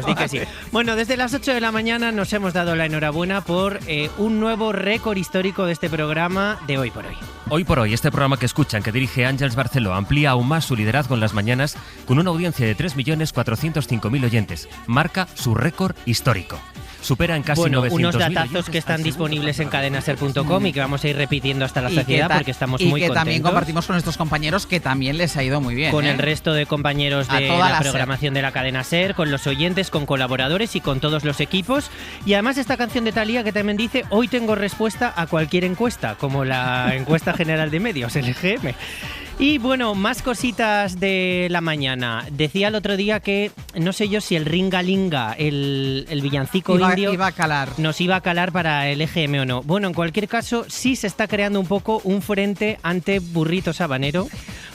di que sí. Bueno, desde las 8 de la mañana nos hemos dado la enhorabuena por un nuevo récord histórico de este programa de Hoy por Hoy. Hoy por Hoy, este programa que escuchan, que dirige Àngels Barceló, amplía aún más su liderazgo en las mañanas con una audiencia de 3.405.000 oyentes. Marca su récord histórico. Supera en casi 900.000 unos datazos que están disponibles en cadenaser.com y que vamos a ir repitiendo hasta la saciedad porque estamos muy contentos. Y que también compartimos con nuestros compañeros, que también les ha ido muy bien. Con el resto de compañeros de la programación de la cadena SER, con los oyentes, con colaboradores y con todos los equipos. Y además esta canción de Thalía que también dice, hoy tengo respuesta a cualquier encuesta, como la encuesta general de medios, el EGM. Y bueno, más cositas de la mañana. Decía el otro día que no sé yo si el Ringa Linga, el villancico indio, iba a calar. Nos iba a calar para el EGM o no. Bueno, en cualquier caso, sí se está creando un poco un frente ante Burrito Sabanero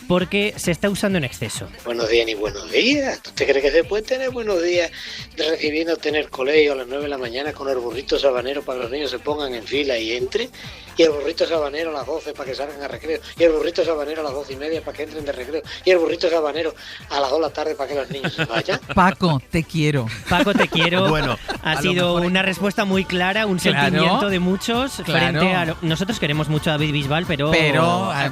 porque se está usando en exceso. Buenos días ni buenos días. ¿Tú te crees que se puede tener buenos días recibiendo tener colegio a las 9 de la mañana con el burrito sabanero para que los niños se pongan en fila y entren? Y el burrito sabanero a las 12 para que salgan a recreo. Y el burrito sabanero a las 12:30 para que entren de recreo. Y el burrito sabanero a las 2 de la tarde para que los niños se vayan. Paco, te quiero. Paco, te quiero. Bueno, ha sido una respuesta muy clara, un sentimiento de muchos frente a... Nosotros queremos mucho a David Bisbal, pero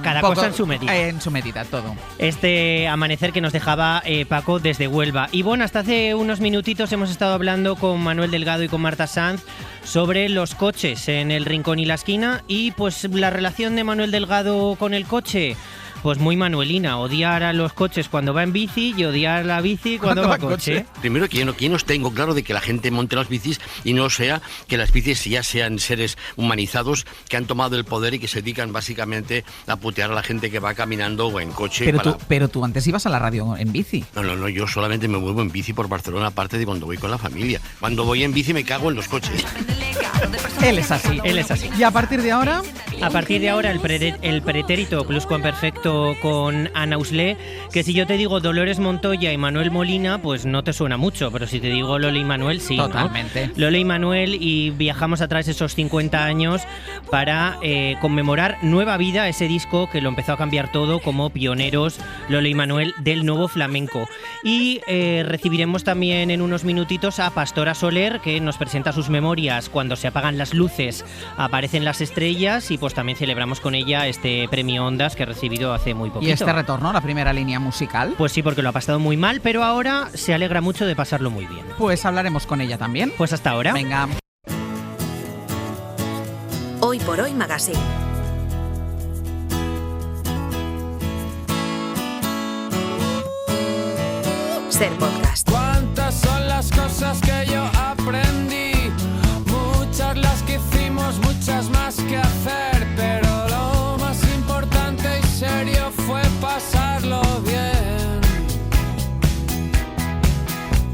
cada cosa en su medida. En su medida, todo. Este amanecer que nos dejaba Paco desde Huelva. Y bueno, hasta hace unos minutitos hemos estado hablando con Manuel Delgado y con Marta Sanz sobre los coches en el Rincón y la Esquina y pues la relación de Manuel Delgado con el coche. Pues muy manuelina, odiar a los coches cuando va en bici y odiar la bici cuando va en coche. Primero que yo no tengo claro de que la gente monte las bicis y no sea que las bicis ya sean seres humanizados que han tomado el poder y que se dedican básicamente a putear a la gente que va caminando o en coche. Pero tú antes ibas a la radio en bici. No, yo solamente me muevo en bici por Barcelona, aparte de cuando voy con la familia. Cuando voy en bici me cago en los coches. Él es así. ¿Y a partir de ahora? A partir de ahora el pretérito pluscuamperfecto con Ana Uslé, que si yo te digo Dolores Montoya y Manuel Molina, pues no te suena mucho, pero si te digo Lola y Manuel, sí. Totalmente. ¿No? Lola y Manuel, y viajamos atrás esos 50 años para conmemorar Nueva Vida, ese disco que lo empezó a cambiar todo como pioneros Lola y Manuel del nuevo flamenco. Y recibiremos también en unos minutitos a Pastora Soler, que nos presenta sus memorias. Cuando se apagan las luces aparecen las estrellas, y pues también celebramos con ella este premio Ondas que ha recibido hace muy poquito. ¿Y este retorno a la primera línea musical? Pues sí, porque lo ha pasado muy mal, pero ahora se alegra mucho de pasarlo muy bien. Pues hablaremos con ella también. Pues hasta ahora. Venga. Hoy por Hoy Magazine. Ser podcast. ¿Cuántas son las cosas que yo aprendí? Muchas las que hicimos, muchas más que hacer, pero lo más importante y serio fue pasarlo bien.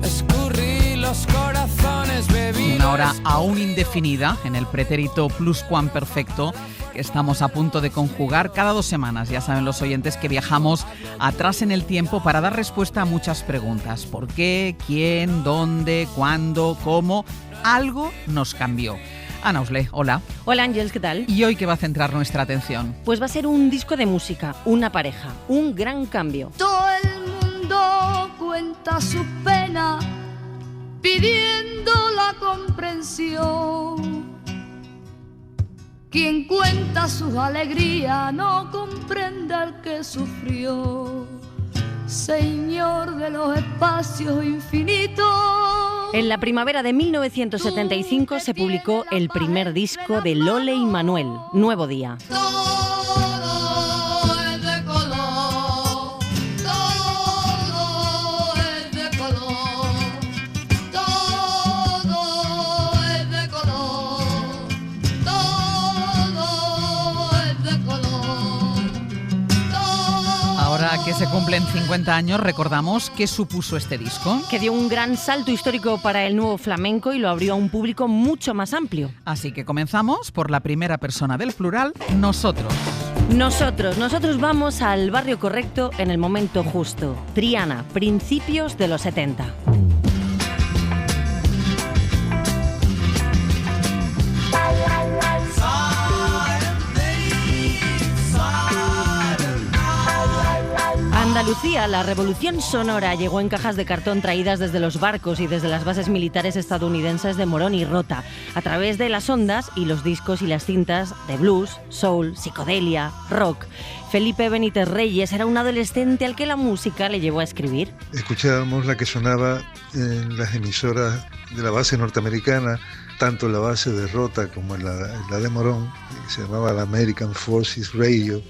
Escurrí los corazones, bebí. Una hora aún indefinida en el pretérito pluscuamperfecto que estamos a punto de conjugar cada 2 semanas. Ya saben los oyentes que viajamos atrás en el tiempo para dar respuesta a muchas preguntas. ¿Por qué? ¿Quién? ¿Dónde? ¿Cuándo? ¿Cómo? Algo nos cambió. Ana Uslé, hola. Hola Ángels, ¿qué tal? ¿Y hoy qué va a centrar nuestra atención? Pues va a ser un disco de música, una pareja, un gran cambio. Todo el mundo cuenta su pena pidiendo la comprensión. Quien cuenta sus alegrías no comprende al que sufrió. Señor de los espacios infinitos. En la primavera de 1975 se publicó el primer disco de Lola y Manuel, Nuevo Día. que se cumplen 50 años, recordamos qué supuso este disco. Que dio un gran salto histórico para el nuevo flamenco y lo abrió a un público mucho más amplio. Así que comenzamos por la primera persona del plural, nosotros. Nosotros vamos al barrio correcto en el momento justo. Triana, principios de los 70. Andalucía, la revolución sonora llegó en cajas de cartón traídas desde los barcos y desde las bases militares estadounidenses de Morón y Rota, a través de las ondas y los discos y las cintas de blues, soul, psicodelia, rock. Felipe Benítez Reyes era un adolescente al que la música le llevó a escribir. Escuchábamos la que sonaba en las emisoras de la base norteamericana, tanto en la base de Rota como en la de Morón, que se llamaba la American Forces Radio.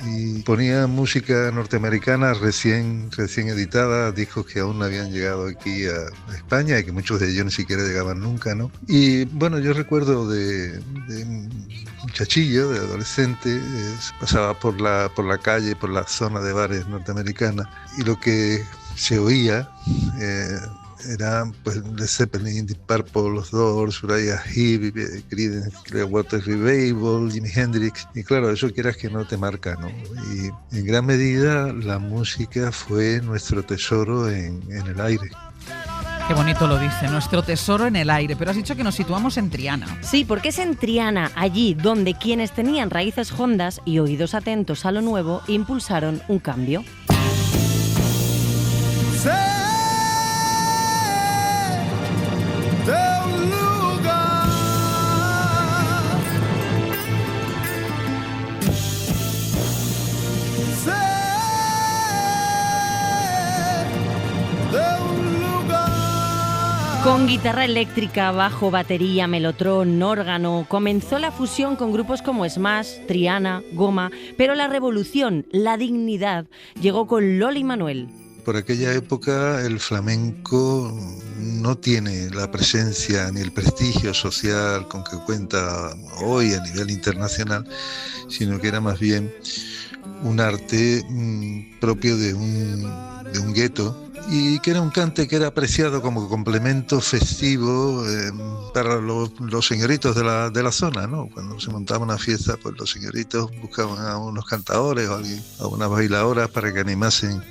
Y ponía música norteamericana recién editada, discos que aún no habían llegado aquí a España y que muchos de ellos ni siquiera llegaban nunca, ¿no? Y bueno, yo recuerdo de muchachillo, de adolescente, pasaba por la calle, por la zona de bares norteamericana, y lo que se oía eran pues Led Zeppelin, Deep Purple, los Doors, Uriah Heep, Creedence Clearwater Revival, Jimi Hendrix, y claro, eso quieras que no te marca, ¿no? Y en gran medida la música fue nuestro tesoro en el aire. Qué bonito lo dice, nuestro tesoro en el aire, pero has dicho que nos situamos en Triana. Sí, porque es en Triana, allí donde quienes tenían raíces hondas y oídos atentos a lo nuevo impulsaron un cambio. Con guitarra eléctrica, bajo, batería, melotrón, órgano, comenzó la fusión con grupos como Smash, Triana, Goma, pero la revolución, la dignidad, llegó con Lola y Manuel. Por aquella época el flamenco no tiene la presencia ni el prestigio social con que cuenta hoy a nivel internacional, sino que era más bien un arte propio de un gueto, y que era un cante que era apreciado como complemento festivo para los señoritos de la zona, ¿no? Cuando se montaba una fiesta, pues los señoritos buscaban a unos cantadores o a unas bailadoras para que animasen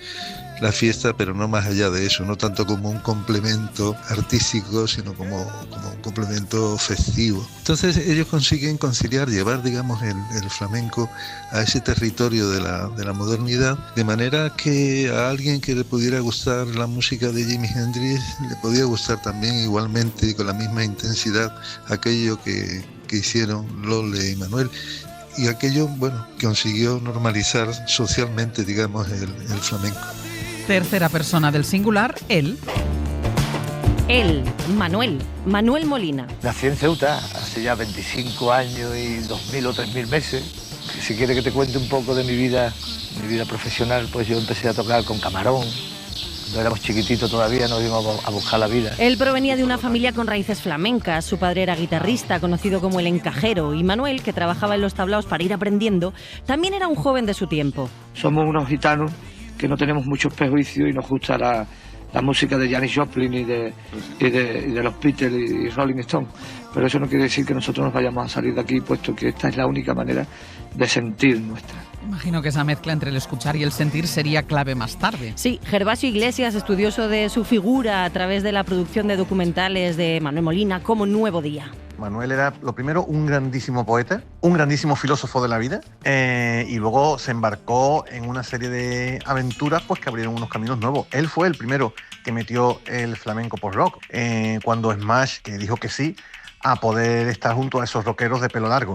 la fiesta, pero no más allá de eso, no tanto como un complemento artístico, sino como un complemento festivo. Entonces ellos consiguen conciliar, llevar, digamos, el flamenco a ese territorio de la modernidad, de manera que a alguien que le pudiera gustar la música de Jimi Hendrix, le podía gustar también igualmente y con la misma intensidad aquello que hicieron Lola y Manuel. Y aquello, bueno, consiguió normalizar socialmente, digamos, el flamenco. Tercera persona del singular, él. Él, Manuel Molina. Nací en Ceuta hace ya 25 años y 2.000 o 3.000 meses. Si quiere que te cuente un poco de mi vida profesional, pues yo empecé a tocar con Camarón. Cuando éramos chiquititos todavía nos íbamos a buscar la vida. Él provenía de una familia con raíces flamencas. Su padre era guitarrista, conocido como el Encajero, y Manuel, que trabajaba en los tablaos para ir aprendiendo, también era un joven de su tiempo. Somos unos gitanos que no tenemos muchos prejuicios y nos gusta la música de Janis Joplin y de los Beatles y Rolling Stone. Pero eso no quiere decir que nosotros nos vayamos a salir de aquí, puesto que esta es la única manera de sentir nuestra. Imagino que esa mezcla entre el escuchar y el sentir sería clave más tarde. Sí, Gervasio Iglesias, estudioso de su figura a través de la producción de documentales de Manuel Molina, como Nuevo Día. Manuel era, lo primero, un grandísimo poeta, un grandísimo filósofo de la vida, y luego se embarcó en una serie de aventuras pues, que abrieron unos caminos nuevos. Él fue el primero que metió el flamenco por rock, cuando Smash dijo que sí a poder estar junto a esos rockeros de pelo largo,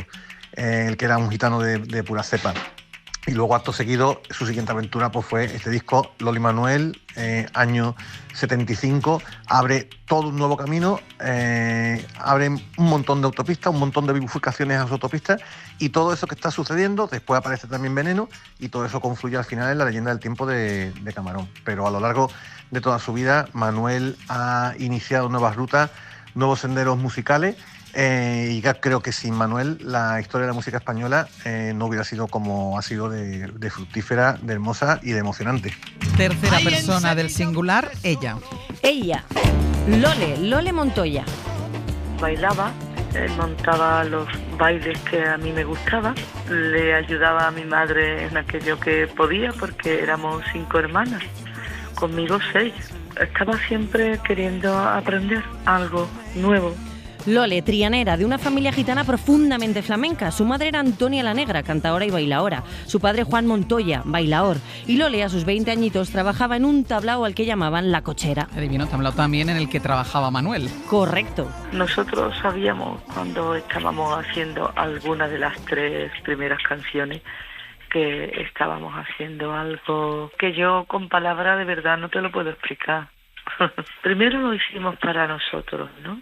el que era un gitano de pura cepa. Y luego, acto seguido, su siguiente aventura pues, fue este disco, Lola y Manuel, año 75, abre todo un nuevo camino, abre un montón de autopistas, un montón de bifurcaciones a las autopistas, y todo eso que está sucediendo, después aparece también Veneno, y todo eso confluye al final en la leyenda del tiempo de Camarón. Pero a lo largo de toda su vida, Manuel ha iniciado nuevas rutas, nuevos senderos musicales, Y creo que sin Manuel la historia de la música española no hubiera sido como ha sido de fructífera, de hermosa y de emocionante. Tercera persona del singular, ella. Ella, Lole Montoya. Bailaba, montaba los bailes que a mí me gustaban, le ayudaba a mi madre en aquello que podía porque éramos 5 hermanas, conmigo 6. Estaba siempre queriendo aprender algo nuevo. Lole, trianera, de una familia gitana profundamente flamenca. Su madre era Antonia la Negra, cantadora y bailaora. Su padre Juan Montoya, bailaor. Y Lole, a sus 20 añitos, trabajaba en un tablao al que llamaban La Cochera. Adivino, tablao también en el que trabajaba Manuel. Correcto. Nosotros sabíamos cuando estábamos haciendo alguna de las 3 primeras canciones que estábamos haciendo algo que yo con palabras de verdad no te lo puedo explicar. Primero lo hicimos para nosotros, ¿no?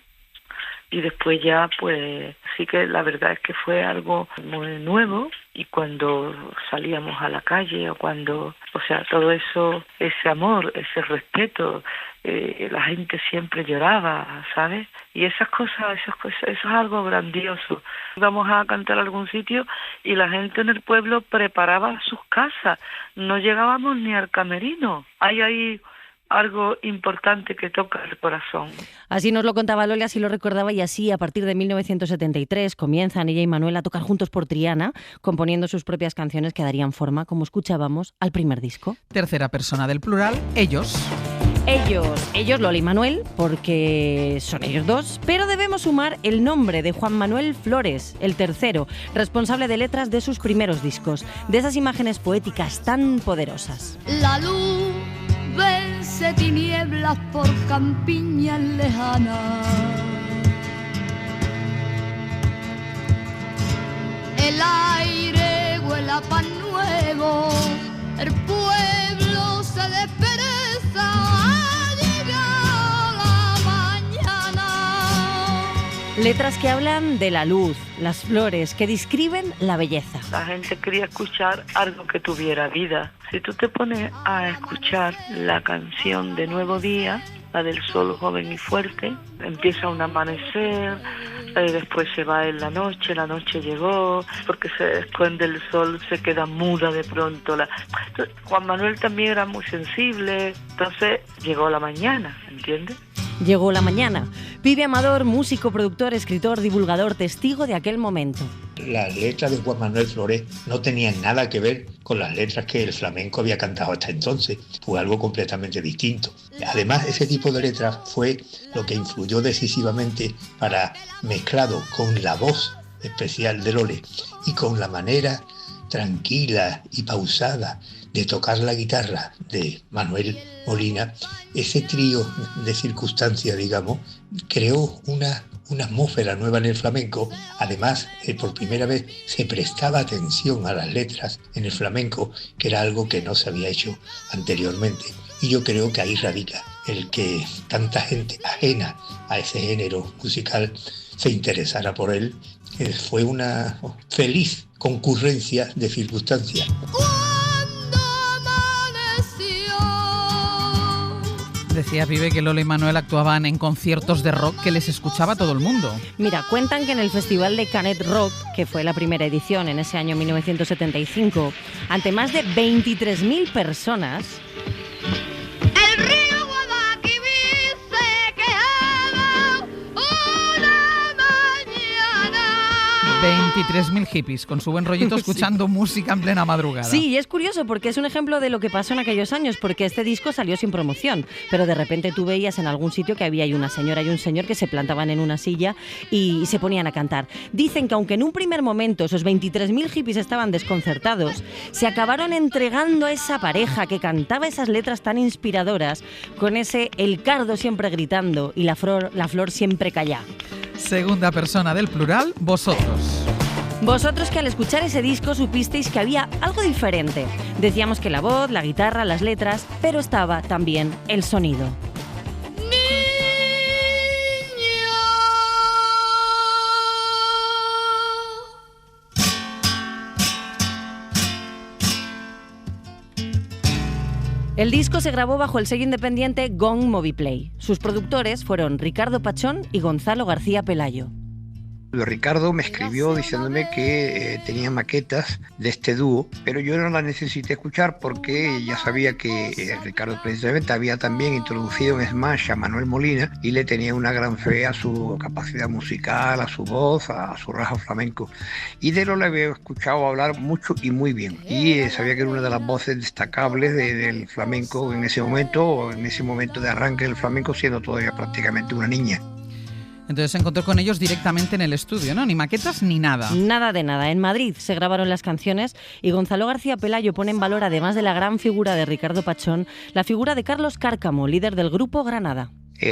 Y después ya, pues, sí que la verdad es que fue algo muy nuevo y cuando salíamos a la calle o cuando, o sea, todo eso, ese amor, ese respeto, la gente siempre lloraba, ¿sabes? Y esas cosas, eso es algo grandioso. Íbamos a cantar a algún sitio y la gente en el pueblo preparaba sus casas, no llegábamos ni al camerino. Hay ahí algo importante que toca el corazón. Así nos lo contaba Lole, así lo recordaba, y así a partir de 1973 comienzan ella y Manuel a tocar juntos por Triana, componiendo sus propias canciones que darían forma, como escuchábamos, al primer disco. Tercera persona del plural, ellos. Ellos, Lole y Manuel, porque son ellos dos, pero debemos sumar el nombre de Juan Manuel Flores, el tercero, responsable de letras de sus primeros discos, de esas imágenes poéticas tan poderosas. La luz vence tinieblas por campiñas lejanas. El aire huele a pan nuevo, el pueblo se despereza, ha llegado la mañana. Letras que hablan de la luz, las flores, que describen la belleza. La gente quería escuchar algo que tuviera vida. Si tú te pones a escuchar la canción de Nuevo Día, la del sol joven y fuerte, empieza un amanecer, después se va en la noche llegó, porque se esconde el sol, se queda muda de pronto. Juan Manuel también era muy sensible, entonces llegó la mañana, ¿entiendes? Llegó la mañana. Pibe Amador, músico, productor, escritor, divulgador, testigo de aquel momento. Las letras de Juan Manuel Flores no tenían nada que ver con las letras que el flamenco había cantado hasta entonces. Fue algo completamente distinto. Además, ese tipo de letras fue lo que influyó decisivamente para, mezclado con la voz especial de Lole y con la manera tranquila y pausada de tocar la guitarra de Manuel Molina, ese trío de circunstancias, digamos, creó una atmósfera nueva en el flamenco. Además, por primera vez se prestaba atención a las letras en el flamenco, que era algo que no se había hecho anteriormente. Y yo creo que ahí radica el que tanta gente ajena a ese género musical se interesara por él. Fue una feliz concurrencia de circunstancias. Decía Pibe que Lole y Manuel actuaban en conciertos de rock que les escuchaba todo el mundo. Mira, cuentan que en el Festival de Canet Rock, que fue la primera edición en ese año 1975, ante más de 23.000 personas... 23.000 hippies con su buen rollito escuchando música en plena madrugada. Sí, y es curioso porque es un ejemplo de lo que pasó en aquellos años, porque este disco salió sin promoción, pero de repente tú veías en algún sitio que había una señora y un señor que se plantaban en una silla y se ponían a cantar. Dicen que aunque en un primer momento esos 23.000 hippies estaban desconcertados, se acabaron entregando a esa pareja que cantaba esas letras tan inspiradoras, con ese el cardo siempre gritando y la flor siempre callá. Segunda persona del plural, vosotros. Vosotros que al escuchar ese disco supisteis que había algo diferente. Decíamos que la voz, la guitarra, las letras, pero estaba también el sonido. El disco se grabó bajo el sello independiente Gong Moviplay. Sus productores fueron Ricardo Pachón y Gonzalo García Pelayo. Ricardo me escribió diciéndome que tenía maquetas de este dúo, pero yo no las necesité escuchar porque ya sabía que Ricardo precisamente había también introducido en Smash a Manuel Molina y le tenía una gran fe a su capacidad musical, a su voz, a su rasgo flamenco. Y de lo le había escuchado hablar mucho y muy bien. Y sabía que era una de las voces destacables del flamenco en ese momento de arranque del flamenco, siendo todavía prácticamente una niña. Entonces se encontró con ellos directamente en el estudio, ¿no? Ni maquetas ni nada. Nada de nada. En Madrid se grabaron las canciones y Gonzalo García Pelayo pone en valor, además de la gran figura de Ricardo Pachón, la figura de Carlos Cárcamo, líder del grupo Granada.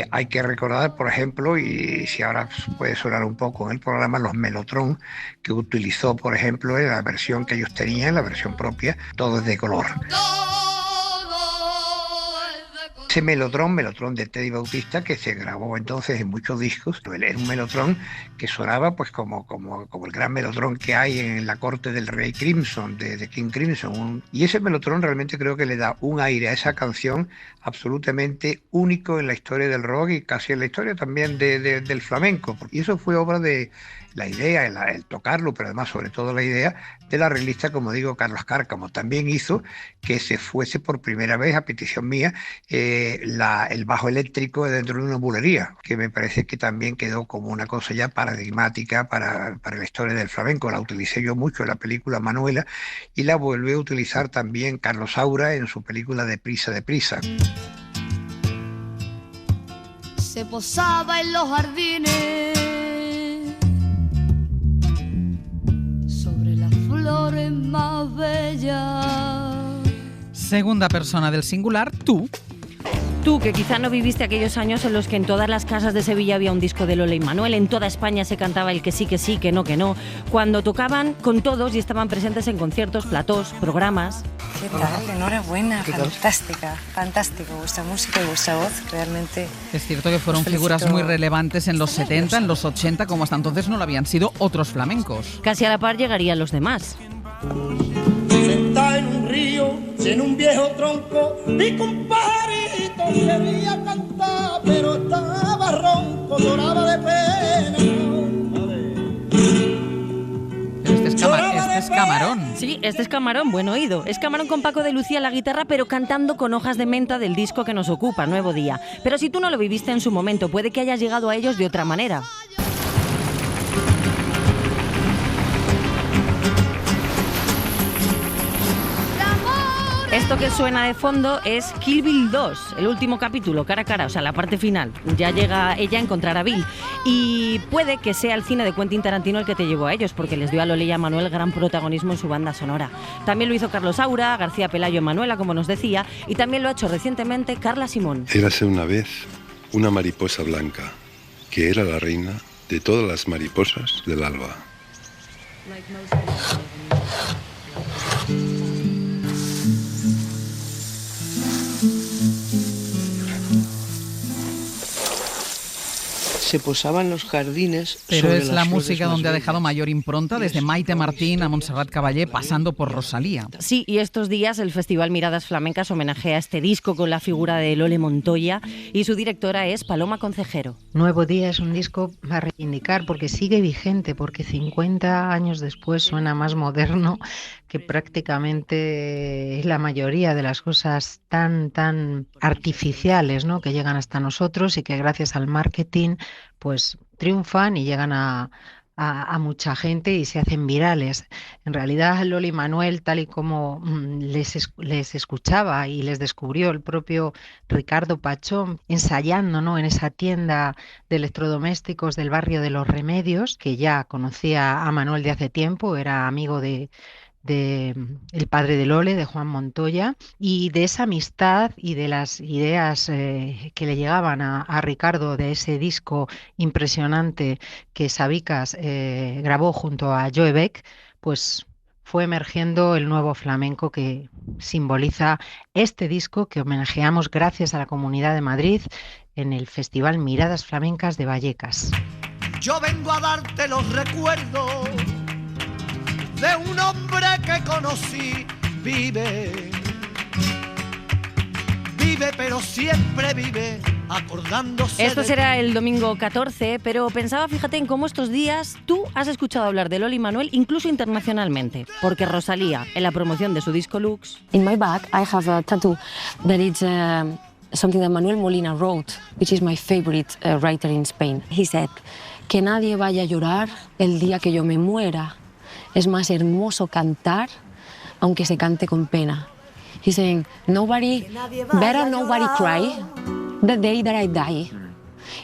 Hay que recordar, por ejemplo, y si ahora puede sonar un poco en el programa, los Mellotron que utilizó, por ejemplo, en la versión que ellos tenían, la versión propia, todo es de color. Ese Mellotron de Teddy Bautista, que se grabó entonces en muchos discos, era un Mellotron que sonaba pues como el gran Mellotron que hay en la corte del Rey Crimson, de King Crimson. Y ese Mellotron realmente creo que le da un aire a esa canción absolutamente único en la historia del rock y casi en la historia también del flamenco. Y eso fue obra de la idea, el tocarlo, pero además sobre todo la idea del arreglista, como digo, Carlos Cárcamo. También hizo que se fuese por primera vez, a petición mía, el bajo eléctrico dentro de una bulería, que me parece que también quedó como una cosa ya paradigmática para la historia del flamenco. La utilicé yo mucho en la película Manuela y la volvió a utilizar también Carlos Saura en su película Deprisa, deprisa. Se posaba en los jardines sobre las flores más bellas. Segunda persona del singular, tú. Tú, que quizá no viviste aquellos años en los que en todas las casas de Sevilla había un disco de Lola y Manuel, en toda España se cantaba el que sí, que no, cuando tocaban con todos y estaban presentes en conciertos, platós, programas. ¿Qué tal? Enhorabuena, fantástica, fantástico, vuestra música y vuestra voz, realmente. Es cierto que fueron figuras muy relevantes en los 70, en los 80, como hasta entonces no lo habían sido otros flamencos. Casi a la par llegarían los demás. Sentada en un río, en un viejo tronco, vi que un pajarito quería cantar, pero estaba ronco, lloraba de pena. Este es Camarón. Sí, este es Camarón, buen oído. Es Camarón con Paco de Lucía en la guitarra, pero cantando con Hojas de menta del disco que nos ocupa, Nuevo Día. Pero si tú no lo viviste en su momento, puede que hayas llegado a ellos de otra manera. Esto que suena de fondo es Kill Bill 2, el último capítulo, cara a cara, o sea, la parte final. Ya llega ella a encontrar a Bill. Y puede que sea el cine de Quentin Tarantino el que te llevó a ellos, porque les dio a Lola y a Manuel gran protagonismo en su banda sonora. También lo hizo Carlos Saura, García Pelayo en Manuela, como nos decía, y también lo ha hecho recientemente Carla Simón. Érase una vez una mariposa blanca, que era la reina de todas las mariposas del alba. Se posaban los jardines. Pero sobre es la las música donde ha bellas. dejado mayor impronta, desde Maite Martín a Montserrat Caballé, pasando por Rosalía. Sí, y estos días el Festival Miradas Flamencas homenajea este disco con la figura de Lole Montoya y su directora es Paloma Concejero. Nuevo Día es un disco a reivindicar porque sigue vigente, porque 50 años después suena más moderno que prácticamente la mayoría de las cosas tan artificiales, ¿no?, que llegan hasta nosotros y que gracias al marketing pues triunfan y llegan a mucha gente y se hacen virales. En realidad Lola y Manuel, tal y como les escuchaba y les descubrió el propio Ricardo Pachón ensayando, ¿no?, en esa tienda de electrodomésticos del barrio de Los Remedios, que ya conocía a Manuel de hace tiempo, era amigo de el padre de Lole, de Juan Montoya, y de esa amistad y de las ideas que le llegaban a Ricardo de ese disco impresionante que Sabicas grabó junto a Joe Beck, pues fue emergiendo el nuevo flamenco que simboliza este disco que homenajeamos gracias a la Comunidad de Madrid en el Festival Miradas Flamencas de Vallecas. Yo vengo a darte los recuerdos de un hombre que conocí. Vive, vive, pero siempre vive acordándose. Esto será el domingo 14, pero pensaba, fíjate, en cómo estos días tú has escuchado hablar de Loli Manuel incluso internacionalmente, porque Rosalía, en la promoción de su disco Lux... In my back I have a tattoo that is something that Manuel Molina wrote, which is my favorite writer in Spain. He said, que nadie vaya a llorar el día que yo me muera. Es más hermoso cantar, aunque se cante con pena. He's saying, better nobody cry the day that I die.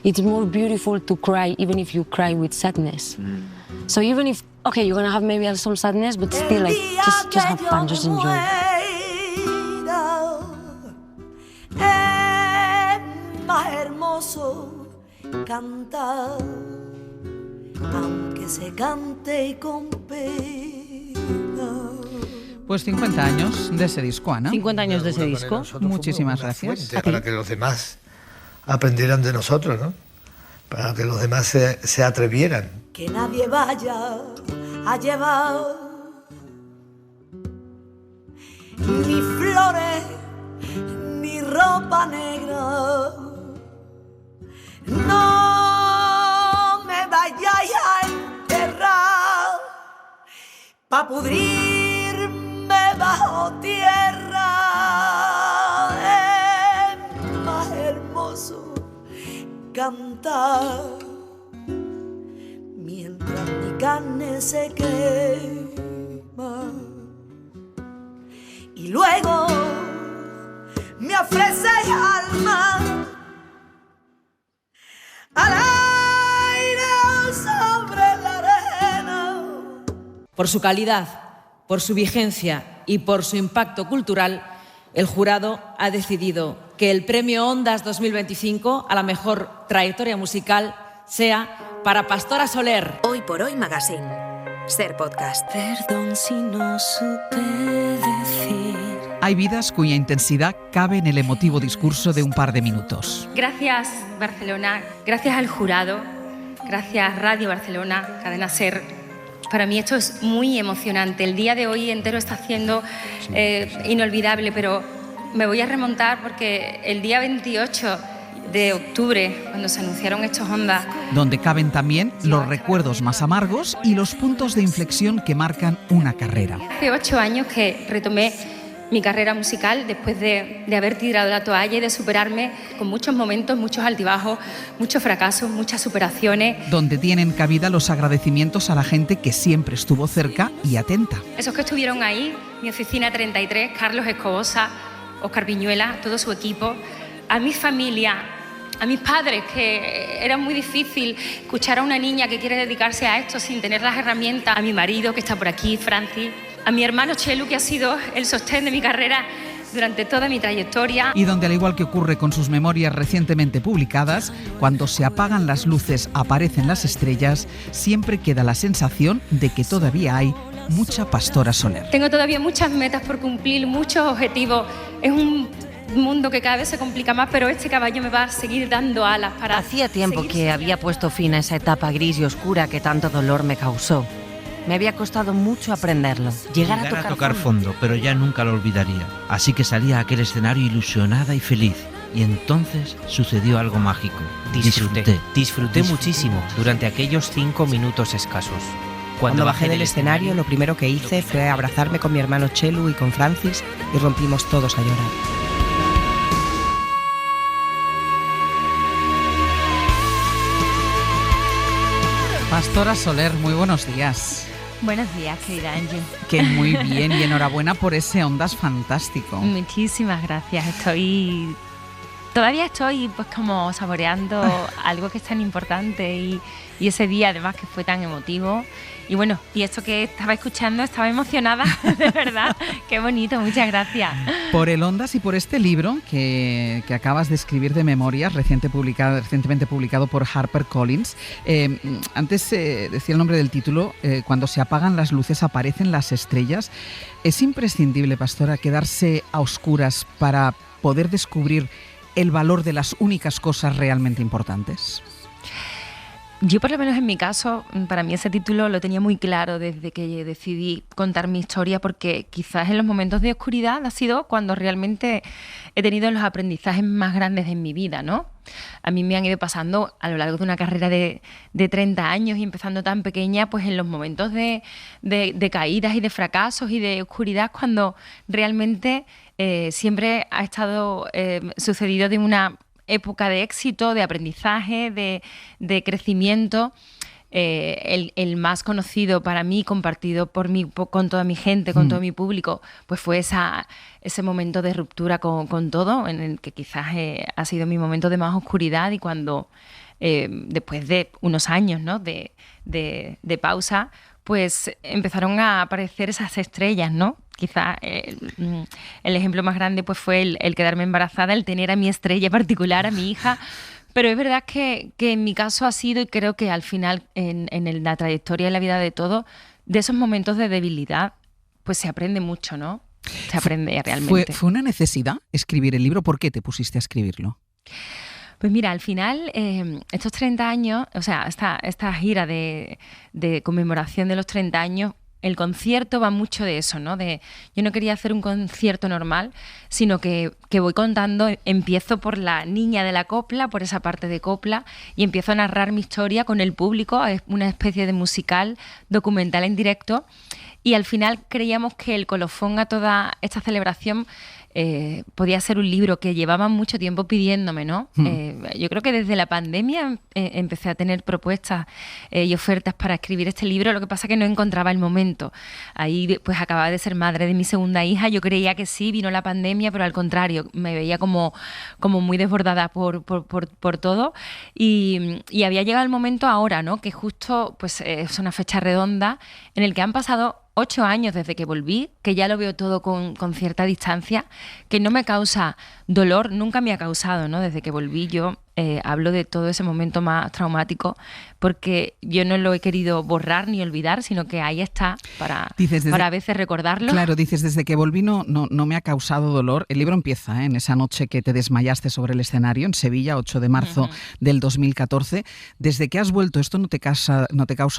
It's more beautiful to cry even if you cry with sadness. So even if, okay, you're gonna have maybe some sadness, but still, like, just have fun, just enjoy. Es más hermoso cantar, aunque se cante y con pena. Pues 50 años de ese disco, Ana. 50 años de ese disco. Muchísimas gracias. Para que los demás aprendieran de nosotros, ¿no? Para que los demás se atrevieran. Que nadie vaya a llevar ni flores ni ropa negra. No me vayáis a enterrar pa' pudrirme bajo tierra. Es más hermoso cantar mientras mi carne se quema y luego me ofrecéis alma al aire sobre la arena. Por su calidad, por su vigencia y por su impacto cultural, el jurado ha decidido que el Premio Ondas 2025 a la mejor trayectoria musical sea para Pastora Soler. Hoy por Hoy Magazine. Ser podcast. Perdón si no supe decir. Hay vidas cuya intensidad cabe en el emotivo discurso de un par de minutos. Gracias, Barcelona. Gracias al jurado. Gracias, Radio Barcelona, Cadena SER. Para mí esto es muy emocionante. El día de hoy entero está siendo inolvidable, pero me voy a remontar porque el día 28 de octubre, cuando se anunciaron estos Ondas, Donde caben también los recuerdos más amargos y los puntos de inflexión que marcan una carrera. hace 8 años que retomé mi carrera musical después de haber tirado la toalla y de superarme con muchos momentos, muchos altibajos, muchos fracasos, muchas superaciones. Donde tienen cabida los agradecimientos a la gente que siempre estuvo cerca y atenta. Esos que estuvieron ahí, mi oficina 33, Carlos Escobosa, Óscar Viñuela, todo su equipo, a mi familia, a mis padres, que era muy difícil escuchar a una niña que quiere dedicarse a esto sin tener las herramientas, a mi marido que está por aquí, Francis, a mi hermano Chelu, que ha sido el sostén de mi carrera durante toda mi trayectoria. Y donde, al igual que ocurre con sus memorias recientemente publicadas, cuando se apagan las luces aparecen las estrellas, siempre queda la sensación de que todavía hay mucha Pastora Soler. Tengo todavía muchas metas por cumplir, muchos objetivos. Es un mundo que cada vez se complica más, pero este caballo me va a seguir dando alas para... Hacía tiempo que había puesto fin a esa etapa gris y oscura que tanto dolor me causó. Me había costado mucho aprenderlo, llegar a tocar fondo, pero ya nunca lo olvidaría. Así que salí a aquel escenario ilusionada y feliz. Y entonces sucedió algo mágico. Disfruté muchísimo durante aquellos 5 minutos escasos. Cuando bajé del escenario, lo primero que hice fue abrazarme con mi hermano Chelu y con Francis y rompimos todos a llorar. Pastora Soler, muy buenos días. Buenos días, querida Angie. Que muy bien y enhorabuena por ese Ondas fantástico. Muchísimas gracias. Todavía estoy pues como saboreando algo que es tan importante y ese día además que fue tan emotivo. Y bueno, y esto que estaba escuchando, estaba emocionada, de verdad. Qué bonito, muchas gracias. Por el Ondas y por este libro que acabas de escribir de memorias, recientemente publicado por HarperCollins. Antes decía el nombre del título, Cuando se apagan las luces aparecen las estrellas. ¿Es imprescindible, Pastora, quedarse a oscuras para poder descubrir el valor de las únicas cosas realmente importantes? Yo, por lo menos en mi caso, para mí ese título lo tenía muy claro desde que decidí contar mi historia, porque quizás en los momentos de oscuridad ha sido cuando realmente he tenido los aprendizajes más grandes en mi vida, ¿no? A mí me han ido pasando a lo largo de una carrera de 30 años y empezando tan pequeña, pues en los momentos de caídas y de fracasos y de oscuridad, cuando realmente siempre ha estado sucedido de una época de éxito, de aprendizaje, de crecimiento. El más conocido para mí, compartido por mí, con toda mi gente, con todo mi público, pues fue ese momento de ruptura con todo, en el que quizás ha sido mi momento de más oscuridad, y cuando después de unos años, ¿no?, de pausa, pues empezaron a aparecer esas estrellas, ¿no? Quizás el ejemplo más grande pues fue el quedarme embarazada, el tener a mi estrella particular, a mi hija. Pero es verdad que en mi caso ha sido, y creo que al final en la trayectoria y la vida de todo, de esos momentos de debilidad, pues se aprende mucho, ¿no? Se aprende realmente. ¿Fue una necesidad escribir el libro? ¿Por qué te pusiste a escribirlo? Pues mira, al final, estos 30 años, o sea, esta gira de conmemoración de los 30 años, el concierto va mucho de eso, ¿no? Yo no quería hacer un concierto normal, sino que voy contando, empiezo por la niña de la copla, por esa parte de copla, y empiezo a narrar mi historia con el público, es una especie de musical, documental en directo, y al final creíamos que el colofón a toda esta celebración podía ser un libro, que llevaban mucho tiempo pidiéndome, ¿no? Yo creo que desde la pandemia empecé a tener propuestas y ofertas para escribir este libro. Lo que pasa es que no encontraba el momento. Ahí pues acababa de ser madre de mi segunda hija. Yo creía que sí, vino la pandemia, pero al contrario, me veía como muy desbordada por todo, y había llegado el momento ahora, ¿no?, que justo pues es una fecha redonda en el que han pasado 8 años desde que volví, que ya lo veo todo con cierta distancia, que no me causa dolor, nunca me ha causado, ¿no? Desde que volví yo hablo de todo ese momento más traumático, porque yo no lo he querido borrar ni olvidar, sino que ahí está para a veces recordarlo. Claro, dices, desde que volví no me ha causado dolor. El libro empieza en esa noche que te desmayaste sobre el escenario en Sevilla, 8 de marzo del 2014. Desde que has vuelto esto no te causa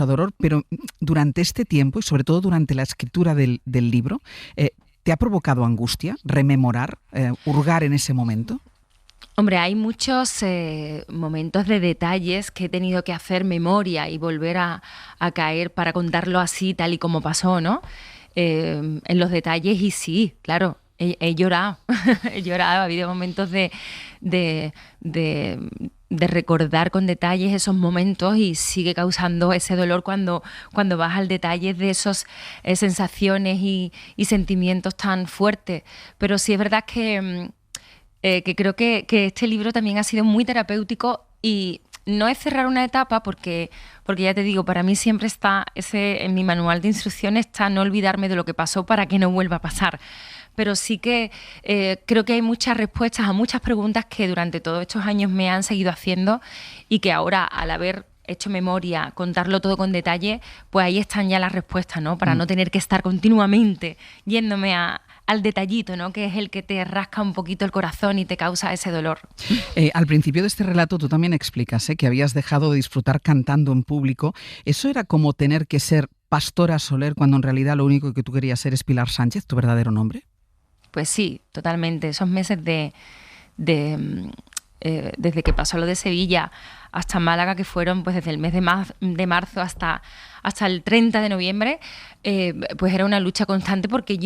dolor, pero durante este tiempo, y sobre todo durante la escritura del libro, ¿te ha provocado angustia rememorar, hurgar en ese momento? Hombre, hay muchos momentos de detalles que he tenido que hacer memoria y volver a caer para contarlo así, tal y como pasó, ¿no? En los detalles, y sí, claro, he llorado, he llorado, ha habido momentos de recordar con detalles esos momentos, y sigue causando ese dolor cuando vas al detalle de esas sensaciones y sentimientos tan fuertes. Pero sí es verdad que creo que este libro también ha sido muy terapéutico, y no es cerrar una etapa porque ya te digo, para mí siempre está en mi manual de instrucciones está no olvidarme de lo que pasó para que no vuelva a pasar. Pero sí que creo que hay muchas respuestas a muchas preguntas que durante todos estos años me han seguido haciendo, y que ahora, al haber hecho memoria, contarlo todo con detalle, pues ahí están ya las respuestas, ¿no? Para no tener que estar continuamente yéndome al detallito, ¿no?, que es el que te rasca un poquito el corazón y te causa ese dolor. Al principio de este relato tú también explicas que habías dejado de disfrutar cantando en público. ¿Eso era como tener que ser Pastora Soler cuando en realidad lo único que tú querías ser es Pilar Sánchez, tu verdadero nombre? Pues sí, totalmente. Esos meses desde que pasó lo de Sevilla hasta Málaga, que fueron pues desde el mes de marzo hasta el 30 de noviembre, pues era una lucha constante, porque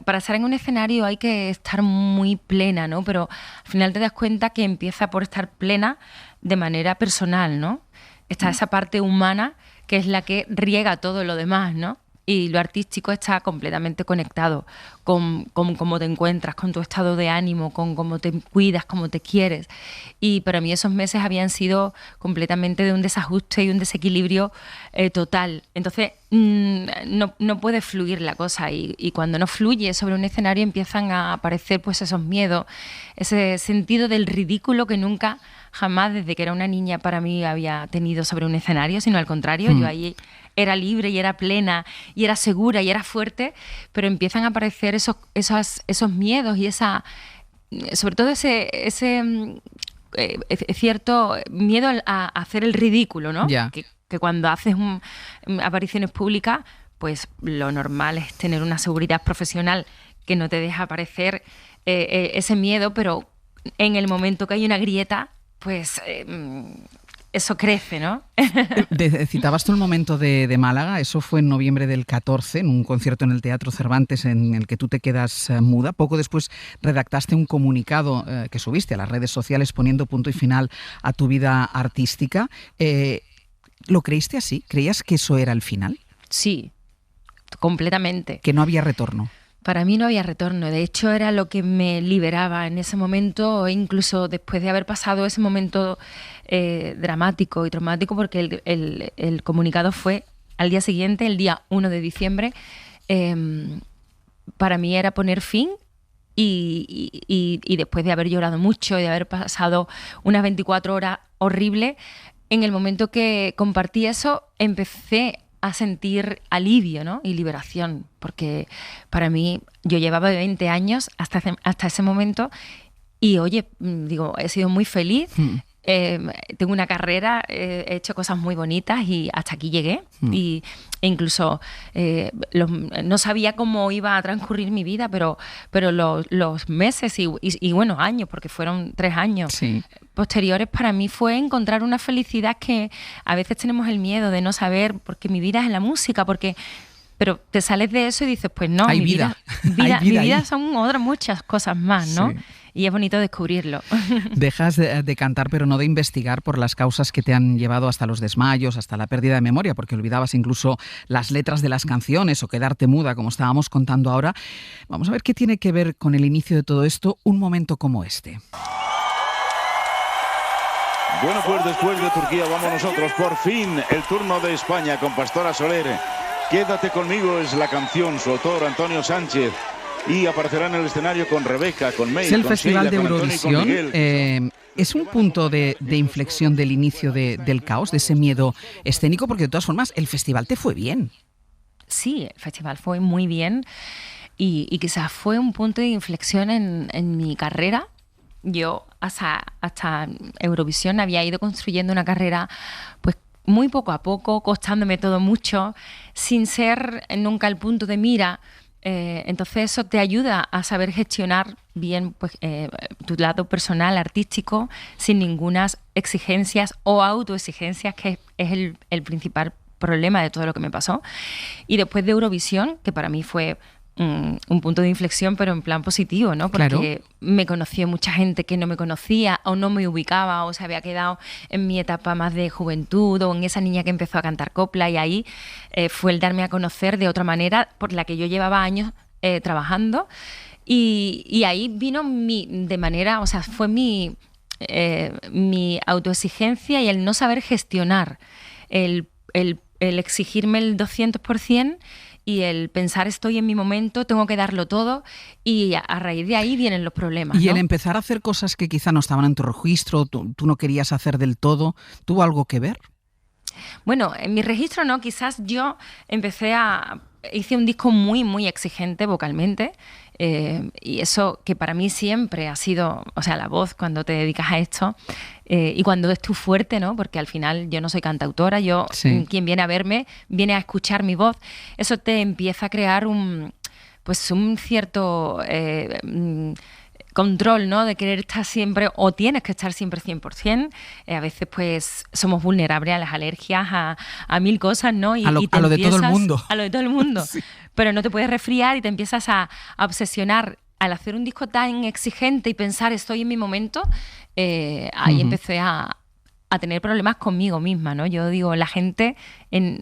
para estar en un escenario hay que estar muy plena, ¿no? Pero al final te das cuenta que empieza por estar plena de manera personal, ¿no? Está esa parte humana que es la que riega todo lo demás, ¿no? Y lo artístico está completamente conectado con cómo te encuentras, con tu estado de ánimo, con cómo te cuidas, cómo te quieres. Y para mí esos meses habían sido completamente de un desajuste y un desequilibrio total. Entonces no puede fluir la cosa, y cuando no fluye sobre un escenario empiezan a aparecer pues esos miedos, ese sentido del ridículo que nunca, jamás desde que era una niña para mí había tenido sobre un escenario, sino al contrario, yo ahí era libre y era plena y era segura y era fuerte, pero empiezan a aparecer esos miedos y sobre todo ese cierto miedo a hacer el ridículo, ¿no? Ya. Que cuando haces apariciones públicas, pues lo normal es tener una seguridad profesional que no te deja aparecer ese miedo, pero en el momento que hay una grieta, pues eso crece, ¿no? Citabas tú el momento de Málaga, eso fue en noviembre del 14, en un concierto en el Teatro Cervantes en el que tú te quedas muda. Poco después redactaste un comunicado que subiste a las redes sociales poniendo punto y final a tu vida artística. ¿Lo creíste así? ¿Creías que eso era el final? Sí, completamente. Que no había retorno. Para mí no había retorno, de hecho era lo que me liberaba en ese momento, incluso después de haber pasado ese momento dramático y traumático, porque el comunicado fue al día siguiente, el día 1 de diciembre, para mí era poner fin y después de haber llorado mucho y de haber pasado unas 24 horas horribles, en el momento que compartí eso empecé a sentir alivio, ¿no? Y liberación, porque para mí yo llevaba 20 años hasta ese momento y oye, digo, he sido muy feliz, tengo una carrera, he hecho cosas muy bonitas y hasta aquí llegué e incluso no sabía cómo iba a transcurrir mi vida, pero los meses y bueno, años, porque fueron 3 años posteriores, para mí fue encontrar una felicidad que a veces tenemos el miedo de no saber, porque mi vida es la música, pero te sales de eso y dices, pues no, hay mi vida. Mi vida son otras muchas cosas más, ¿no? Sí. Y es bonito descubrirlo. Dejas de cantar, pero no de investigar por las causas que te han llevado hasta los desmayos, hasta la pérdida de memoria, porque olvidabas incluso las letras de las canciones o quedarte muda, como estábamos contando ahora. Vamos a ver qué tiene que ver con el inicio de todo esto un momento como este. Bueno, pues después de Turquía vamos nosotros, por fin, el turno de España con Pastora Soler. Quédate conmigo es la canción, su autor Antonio Sánchez. Y aparecerá en el escenario con Rebeca, con May, es el con Festival Sheila, de con Antonio y con Eurovisión. Miguel. ¿Es un punto de inflexión del inicio del caos, de ese miedo escénico? Porque de todas formas el festival te fue bien. Sí, el festival fue muy bien y quizás fue un punto de inflexión en mi carrera. Yo hasta Eurovisión había ido construyendo una carrera pues muy poco a poco, costándome todo mucho, sin ser nunca el punto de mira. Entonces eso te ayuda a saber gestionar bien pues, tu lado personal, artístico, sin ninguna exigencias o autoexigencias, que es el principal problema de todo lo que me pasó. Y después de Eurovisión, que para mí fue un punto de inflexión, pero en plan positivo, ¿no? Porque claro, me conoció mucha gente que no me conocía o no me ubicaba o se había quedado en mi etapa más de juventud o en esa niña que empezó a cantar copla, y ahí fue el darme a conocer de otra manera por la que yo llevaba años trabajando, y ahí vino fue mi autoexigencia y el no saber gestionar, el exigirme el 200%, y el pensar estoy en mi momento, tengo que darlo todo, y a raíz de ahí vienen los problemas. Y ¿no? el empezar a hacer cosas que quizá no estaban en tu registro, tú no querías hacer del todo, ¿tuvo algo que ver? Bueno, en mi registro no, quizás yo hice un disco muy, muy exigente vocalmente, y eso que para mí siempre ha sido, o sea, la voz cuando te dedicas a esto, y cuando es tu fuerte, ¿no? Porque al final yo no soy cantautora, quien viene a verme, viene a escuchar mi voz, eso te empieza a crear un cierto control, ¿no? De querer estar siempre, o tienes que estar siempre 100%. A veces pues somos vulnerables a las alergias, a mil cosas, ¿no? A lo de todo el mundo. A lo de todo el mundo. Sí. Pero no te puedes resfriar y te empiezas a obsesionar. Al hacer un disco tan exigente y pensar estoy en mi momento, ahí empecé a tener problemas conmigo misma, ¿no? Yo digo, la gente en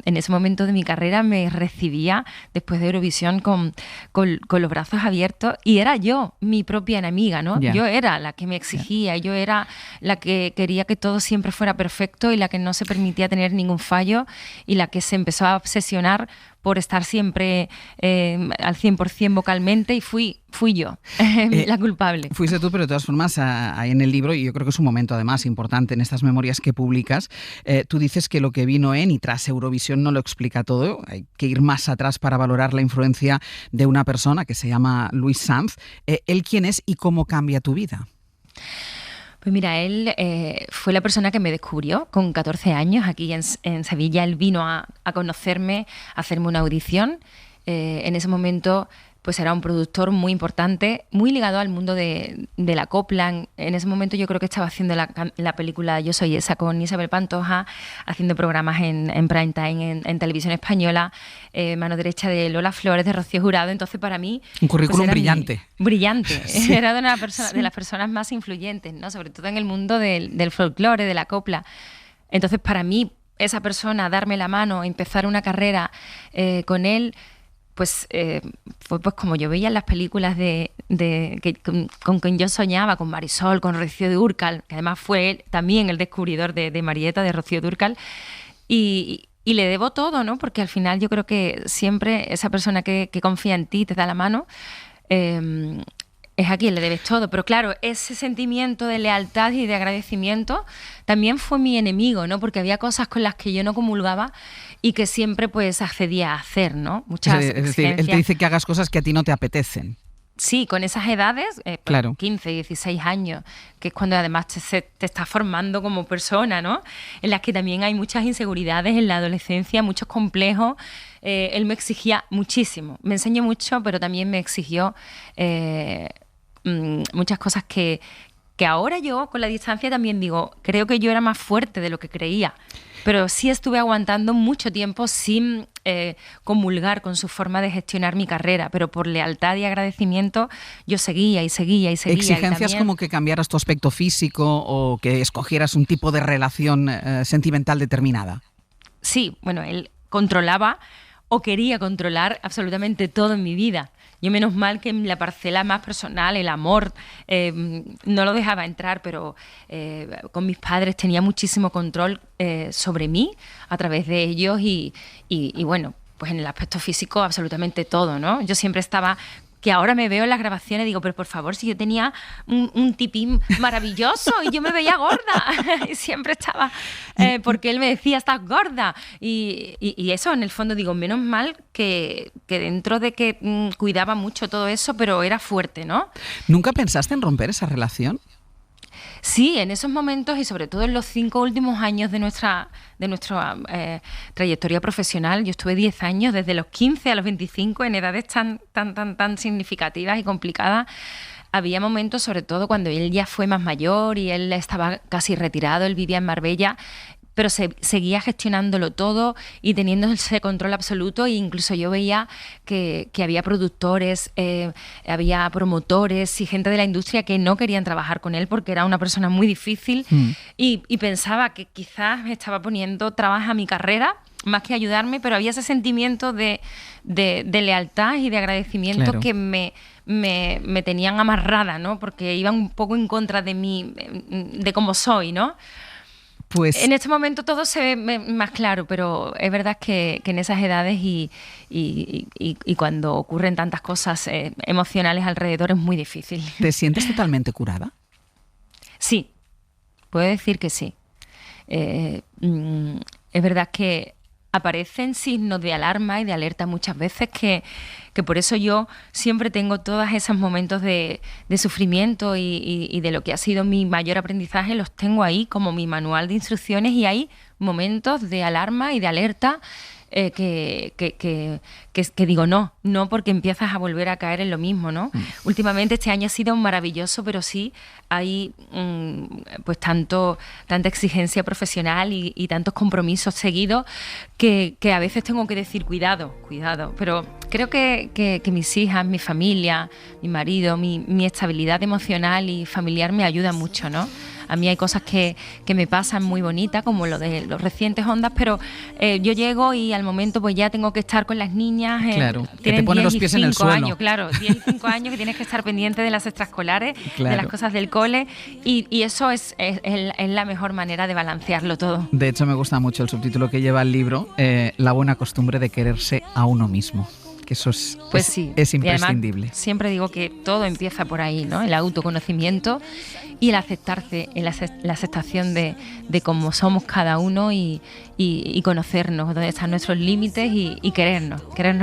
ese momento de mi carrera me recibía después de Eurovisión con los brazos abiertos, y era yo mi propia enemiga, ¿no? Yeah. Yo era la que me exigía, yo era la que quería que todo siempre fuera perfecto y la que no se permitía tener ningún fallo, y la que se empezó a obsesionar por estar siempre al 100% vocalmente, y fui yo la culpable. Fuiste tú, pero de todas formas, ahí en el libro, y yo creo que es un momento además importante en estas memorias que publicas, tú dices que lo que vino en y tras Eurovisión no lo explica todo, hay que ir más atrás para valorar la influencia de una persona que se llama Luis Sanz. ¿Él quién es y cómo cambia tu vida? Pues mira, él fue la persona que me descubrió con 14 años aquí en Sevilla. Él vino a conocerme, a hacerme una audición. En ese momento pues era un productor muy importante, muy ligado al mundo de la copla. En ese momento yo creo que estaba haciendo la película Yo soy esa con Isabel Pantoja, haciendo programas en prime time, en televisión española, mano derecha de Lola Flores, de Rocío Jurado. Entonces para mí... Un currículum brillante. Brillante. Sí. Era de las personas más influyentes, ¿no? Sobre todo en el mundo del folclore, de la copla. Entonces para mí, esa persona, darme la mano, empezar una carrera con él... Pues fue pues como yo veía en las películas con quien yo soñaba, con Marisol, con Rocío Dúrcal, que además fue él también el descubridor de Marieta, de Rocío Dúrcal, y le debo todo, ¿no? Porque al final yo creo que siempre esa persona que confía en ti, te da la mano, es a quien le debes todo. Pero claro, ese sentimiento de lealtad y de agradecimiento también fue mi enemigo, ¿no? Porque había cosas con las que yo no comulgaba y que siempre pues accedía a hacer, ¿no? Muchas es decir, él te dice que hagas cosas que a ti no te apetecen. Sí, con esas edades, claro. 15, 16 años, que es cuando además te estás formando como persona, ¿no? En las que también hay muchas inseguridades en la adolescencia, muchos complejos. Él me exigía muchísimo, me enseñó mucho, pero también me exigió muchas cosas que ahora yo, con la distancia, también digo, creo que yo era más fuerte de lo que creía. Pero sí estuve aguantando mucho tiempo sin comulgar con su forma de gestionar mi carrera, pero por lealtad y agradecimiento yo seguía y seguía y seguía. ¿Exigencias y también... como que cambiaras tu aspecto físico o que escogieras un tipo de relación sentimental determinada? Sí, bueno, él controlaba o quería controlar absolutamente todo en mi vida. Yo menos mal que en la parcela más personal, el amor, no lo dejaba entrar, pero con mis padres tenía muchísimo control sobre mí a través de ellos y bueno, pues en el aspecto físico absolutamente todo, ¿no? Yo siempre estaba... que ahora me veo en las grabaciones y digo, pero por favor, si yo tenía un tipín maravilloso y yo me veía gorda y siempre estaba, porque él me decía, estás gorda y eso en el fondo digo, menos mal que dentro de que cuidaba mucho todo eso, pero era fuerte, ¿no? ¿Nunca pensaste en romper esa relación? Sí, en esos momentos y sobre todo en los 5 últimos años de nuestra trayectoria profesional. Yo estuve 10 años, desde los 15 a los 25, en edades tan significativas y complicadas. Había momentos, sobre todo cuando él ya fue más mayor y él estaba casi retirado, él vivía en Marbella, pero seguía gestionándolo todo y teniendo ese control absoluto, e incluso yo veía que había productores, había promotores y gente de la industria que no querían trabajar con él porque era una persona muy difícil y pensaba que quizás me estaba poniendo trabas a mi carrera más que ayudarme, pero había ese sentimiento de lealtad y de agradecimiento, claro, que me tenían amarrada, ¿no? Porque iban un poco en contra de mí, de cómo soy, ¿no? Pues en este momento todo se ve más claro, pero es verdad que en esas edades y cuando ocurren tantas cosas emocionales alrededor es muy difícil. ¿Te sientes totalmente curada? Sí, puedo decir que sí. Es verdad que aparecen signos de alarma y de alerta muchas veces que por eso yo siempre tengo todos esos momentos de sufrimiento y de lo que ha sido mi mayor aprendizaje, los tengo ahí como mi manual de instrucciones, y hay momentos de alarma y de alerta que digo no, porque empiezas a volver a caer en lo mismo, ¿no? Últimamente este año ha sido maravilloso, pero sí hay pues tanta exigencia profesional y tantos compromisos seguidos que a veces tengo que decir cuidado, pero creo que mis hijas, mi familia, mi marido, mi estabilidad emocional y familiar me ayudan mucho, ¿no? A mí hay cosas que me pasan muy bonitas, como lo de los recientes Ondas, pero yo llego y al momento pues ya tengo que estar con las niñas. Claro, que te pone los pies en el suelo. Años, claro, 10 y 5 años que tienes que estar pendiente de las extraescolares, claro, de las cosas del cole, y eso es la mejor manera de balancearlo todo. De hecho, me gusta mucho el subtítulo que lleva el libro, La buena costumbre de quererse a uno mismo. que eso es, Pues sí. es Y además, imprescindible. siempre digo que todo empieza por ahí, ¿no? El autoconocimiento y el aceptarse, la aceptación de cómo somos cada uno y conocernos, dónde están nuestros límites y querernos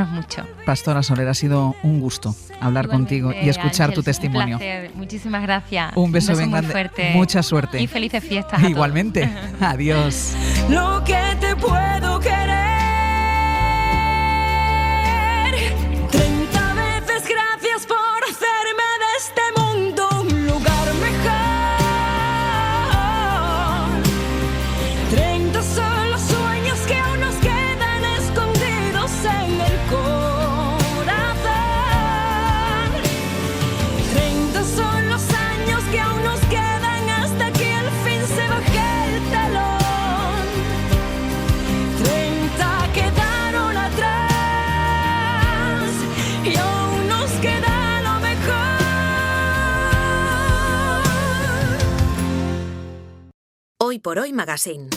mucho. Pastora Soler, ha sido un gusto hablar contigo y escuchar Ángel, tu testimonio. Un placer. Muchísimas gracias. Un beso bien muy grande. fuerte. Mucha suerte. Y felices fiestas. a Igualmente. todos. Adiós. Lo que te puedo querer. 30 veces gracias por hacerme de este mundo un lugar mejor. 30 son los sueños que aún nos quedan escondidos en el corazón. 30 son los años que aún nos quedan hasta que al fin se baje el telón. 30 quedaron atrás y aún nos queda lo mejor. Hoy por Hoy Magazine.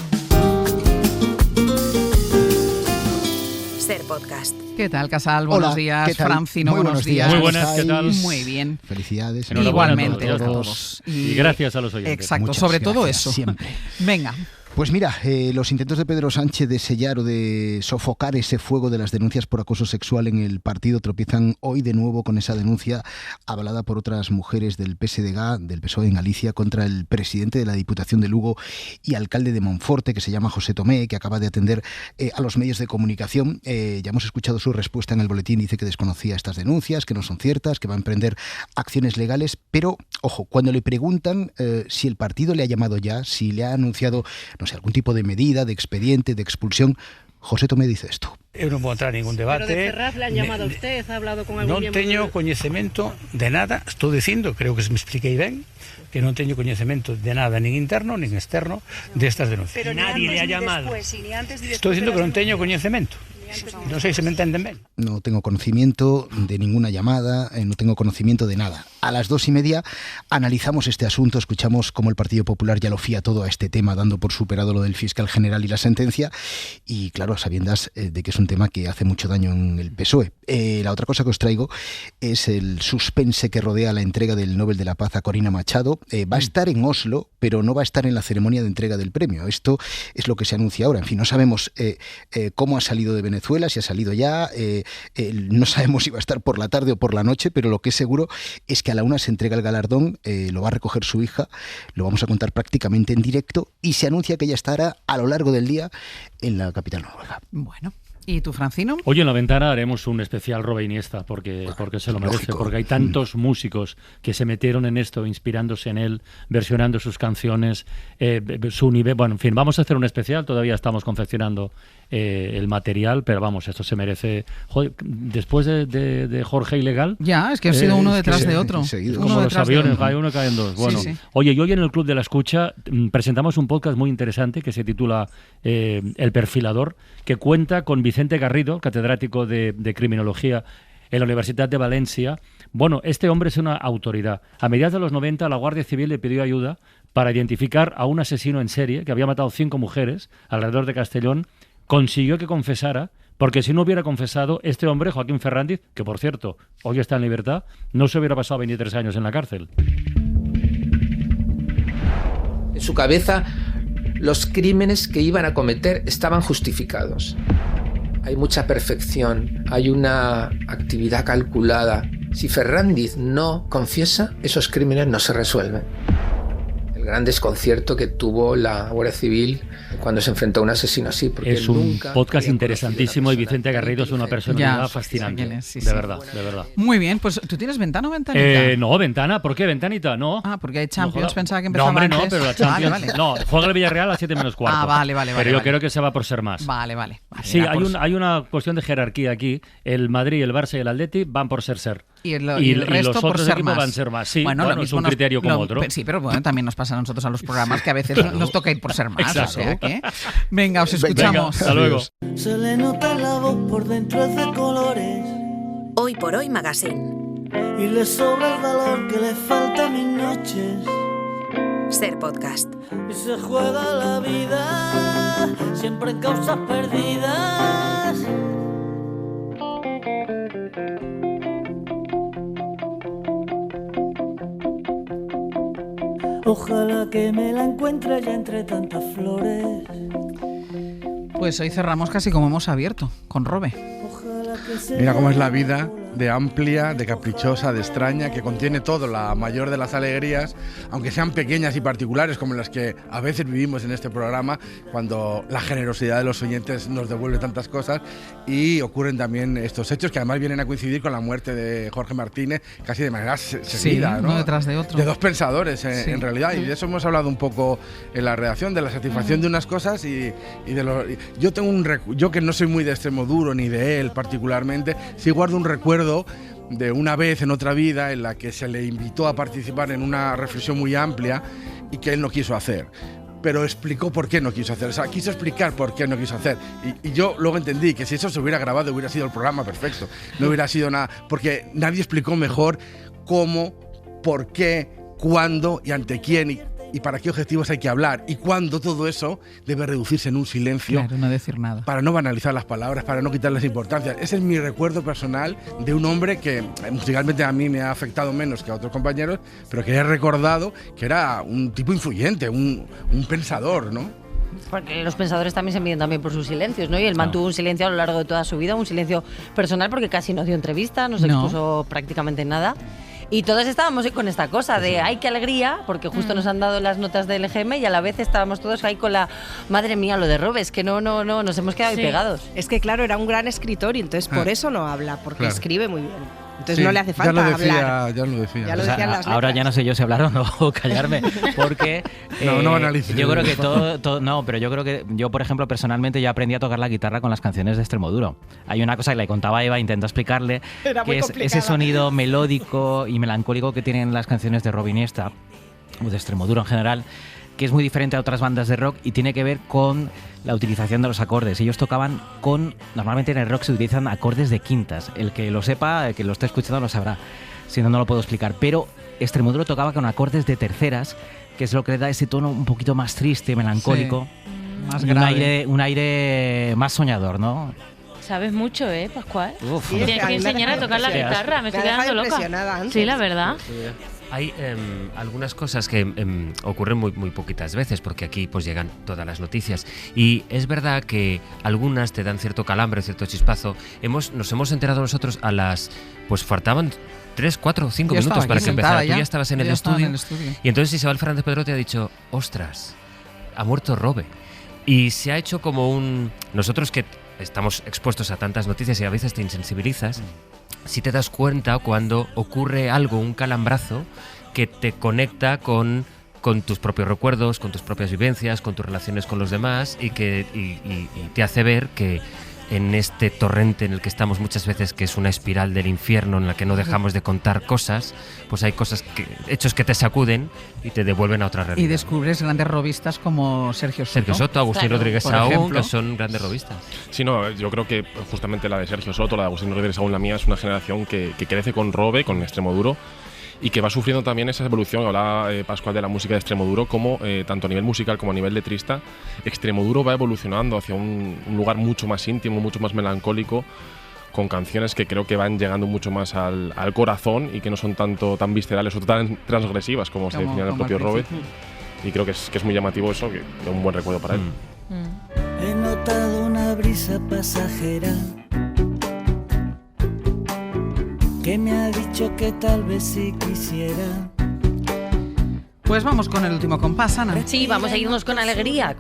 Ser Podcast. ¿Qué tal, Casal? Hola, Buenos días. ¿qué tal? Francino, Muy buenos días. Muy buenas, ¿qué tal? Muy bien. Felicidades. Igualmente a a todos. todos. Y gracias a los oyentes. Exacto, Muchas sobre todo gracias, eso. siempre. Venga. Pues mira, los intentos de Pedro Sánchez de sellar o de sofocar ese fuego de las denuncias por acoso sexual en el partido tropiezan hoy de nuevo con esa denuncia avalada por otras mujeres del PSDG, del PSOE en Galicia, contra el presidente de la Diputación de Lugo y alcalde de Monforte, que se llama José Tomé, que acaba de atender a los medios de comunicación. Ya hemos escuchado su respuesta en el boletín, dice que desconocía estas denuncias, que no son ciertas, que va a emprender acciones legales, pero, ojo, cuando le preguntan si el partido le ha llamado ya, si le ha anunciado, no sé, algún tipo de medida, de expediente, de expulsión, José Tomé dice esto. Eu non vou entrar en ningún debate. Pero de Ferraz le han llamado a usted, ha hablado con algún Non miembro teño del- coñecemento de nada, estou dicindo, creo que me expliquei ben, que non teño coñecemento de nada, nin interno, nin externo, destas denuncias. Pero Nadie le ha llamado. Ni antes ni Estou después dicindo de que non las teño coñecemento. Non sei se me entenden ben. No tengo conocimiento de ninguna llamada, no tengo conocimiento de nada. A las 2:30 analizamos este asunto, escuchamos cómo el Partido Popular ya lo fía todo a este tema, dando por superado lo del fiscal general y la sentencia, y claro, a sabiendas de que es un tema que hace mucho daño en el PSOE. La otra cosa que os traigo es el suspense que rodea la entrega del Nobel de la Paz a Corina Machado. Va a estar en Oslo, pero no va a estar en la ceremonia de entrega del premio. Esto es lo que se anuncia ahora. En fin, no sabemos cómo ha salido de Venezuela, si ha salido ya, no sabemos si va a estar por la tarde o por la noche, pero lo que es seguro es que a la una se entrega el galardón, lo va a recoger su hija, lo vamos a contar prácticamente en directo y se anuncia que ella estará a lo largo del día en la capital noruega. Bueno. ¿Y tú, Francino? Hoy en La Ventana haremos un especial Roba Iniesta porque se lo merece, lógico. porque hay tantos músicos que se metieron en esto, inspirándose en él, versionando sus canciones, su nivel. Bueno, en fin, vamos a hacer un especial, todavía estamos confeccionando el material, pero vamos, esto se merece. Joder, después de Jorge Ilegal. Ya, es que ha sido uno detrás de otro. Como los aviones, cae uno, caen dos. Bueno, Sí, sí. Oye, y hoy en el Club de la Escucha presentamos un podcast muy interesante que se titula El Perfilador, que cuenta con Vicente Garrido, catedrático de Criminología en la Universidad de Valencia. Bueno, este hombre es una autoridad. A mediados de los 90 la Guardia Civil le pidió ayuda para identificar a un asesino en serie que había matado 5 mujeres alrededor de Castellón. Consiguió que confesara, porque si no hubiera confesado, este hombre, Joaquín Ferrandiz, que por cierto, hoy está en libertad, no se hubiera pasado 23 años en la cárcel. En su cabeza, los crímenes que iban a cometer estaban justificados. Hay mucha perfección, hay una actividad calculada. Si Ferrandiz no confiesa, esos crímenes no se resuelven. El gran desconcierto que tuvo la Guardia Civil cuando se enfrentó a un asesino así. Porque Es un nunca podcast había interesantísimo y Vicente Garrido es una personalidad Ya, fascinante. quién es, sí, de sí. verdad, de verdad. Muy bien, pues ¿tú tienes ventana o ventanita? No, ventana, ¿por qué? ¿Ventanita? No. Ah, porque hay Champions, No, joder. pensaba que No, empezaba hombre, no, antes. pero la Champions... Vale, vale. No, juega el Villarreal a las 7 menos cuarto. Ah, vale, vale, Pero yo vale. creo que se va por ser más. Vale. Sí, Va por hay una cuestión de jerarquía aquí. El Madrid, el Barça y el Atleti van por ser. Y el resto los por otros ser equipos más. van a ser más. Sí, Bueno, bueno, lo es mismo un criterio como otro. Sí, pero bueno, también nos pasa a nosotros a los programas que a veces Claro. nos toca ir por ser más. Exacto. O sea que... Venga, os escuchamos. Hasta luego. Se le nota la voz por dentro es de colores Hoy por Hoy Magazine. y le sobra el valor que le falta a mis noches. Ser Podcast. Y se juega la vida siempre en causas perdidas. Ojalá que me la encuentre ya entre tantas flores. Pues hoy cerramos casi como hemos abierto, con Robe. Mira cómo es la vida, de amplia, de caprichosa, de extraña, que contiene todo, la mayor de las alegrías, aunque sean pequeñas y particulares como las que a veces vivimos en este programa, cuando la generosidad de los oyentes nos devuelve tantas cosas, y ocurren también estos hechos que además vienen a coincidir con la muerte de Jorge Martínez casi de manera seguida, uno detrás de otro. De dos pensadores en realidad, y de eso hemos hablado un poco en la redacción, de la satisfacción de unas cosas y de lo... Yo que no soy muy de Extremoduro ni de él particularmente, sí guardo un recuerdo de una vez en otra vida en la que se le invitó a participar en una reflexión muy amplia y que él no quiso hacer. Pero explicó por qué no quiso hacer, o sea, quiso explicar por qué no quiso hacer. Y yo luego entendí que si eso se hubiera grabado hubiera sido el programa perfecto, no hubiera sido nada, porque nadie explicó mejor cómo, por qué, cuándo y ante quién y para qué objetivos hay que hablar y cuándo todo eso debe reducirse en un silencio. Claro, no decir nada. Para no banalizar las palabras, para no quitarles importancia. Ese es mi recuerdo personal de un hombre que musicalmente a mí me ha afectado menos que a otros compañeros, pero que he recordado que era un tipo influyente, un pensador, ¿no? Porque los pensadores también se miden también por sus silencios, ¿no? Y él mantuvo un silencio a lo largo de toda su vida, un silencio personal, porque casi no dio entrevista, no se expuso prácticamente nada. Y todos estábamos con esta cosa de ¡ay, qué alegría! Porque justo nos han dado las notas del EGM y a la vez estábamos todos ahí con la madre mía, lo de Robes, que no, nos hemos quedado ahí pegados. Es que claro, era un gran escritor y entonces por eso no habla, porque escribe muy bien. Entonces no le hace falta hablar. Ya lo decía. Ya lo decían las ahora ya no sé yo si hablar o no, o callarme, porque no analices. Yo creo que no, pero yo creo que yo, por ejemplo, personalmente yo aprendí a tocar la guitarra con las canciones de Extremoduro. Hay una cosa que le contaba a Eva, intento explicarle, que es ese sonido melódico y melancólico que tienen las canciones de Robin Iniesta, o de Extremoduro en general, que es muy diferente a otras bandas de rock y tiene que ver con la utilización de los acordes. Ellos tocaban normalmente en el rock se utilizan acordes de quintas. El que lo sepa, el que lo esté escuchando lo sabrá, si no, no lo puedo explicar. Pero Extremoduro tocaba con acordes de terceras, que es lo que le da ese tono un poquito más triste, melancólico, más grave. Un aire más soñador, ¿no? Sabes mucho, Pascual? Sí, tienes que enseñar a tocar la guitarra, me estoy quedando loca. Sí, la verdad. Hay algunas cosas que ocurren muy poquitas veces, porque aquí pues llegan todas las noticias. Y es verdad que algunas te dan cierto calambre, cierto chispazo. Nos hemos enterado nosotros a las... Pues faltaban 3, 4, 5 minutos para que empezara. Tú ya estabas en el estudio. Y entonces Isabel Fernández Pedro te ha dicho, ostras, ha muerto Robe. Y se ha hecho como nosotros que estamos expuestos a tantas noticias y a veces te insensibilizas, si te das cuenta cuando ocurre algo, un calambrazo que te conecta con tus propios recuerdos, con tus propias vivencias, con tus relaciones con los demás y te hace ver que en este torrente en el que estamos muchas veces, que es una espiral del infierno en la que no dejamos de contar cosas, pues hay hechos que te sacuden y te devuelven a otra realidad. Y descubres grandes robistas como Sergio Soto. Agustín Rodríguez Sahún, que son grandes robistas. Sí, no, yo creo que justamente la de Sergio Soto, la de Agustín Rodríguez Sahún, la mía, es una generación que crece con Robe, con Extremoduro, y que va sufriendo también esa evolución. Hablaba Pascual de la música de Extremoduro, como tanto a nivel musical como a nivel letrista, Extremoduro va evolucionando hacia un lugar mucho más íntimo, mucho más melancólico, con canciones que creo que van llegando mucho más al corazón y que no son tan viscerales o tan transgresivas como se decía en el propio Robe. Y creo que es muy llamativo eso, que es un buen recuerdo para él. He notado una brisa pasajera que me ha dicho que tal vez sí quisiera. Pues vamos con el último compás, Ana. Sí, vamos a irnos con alegría,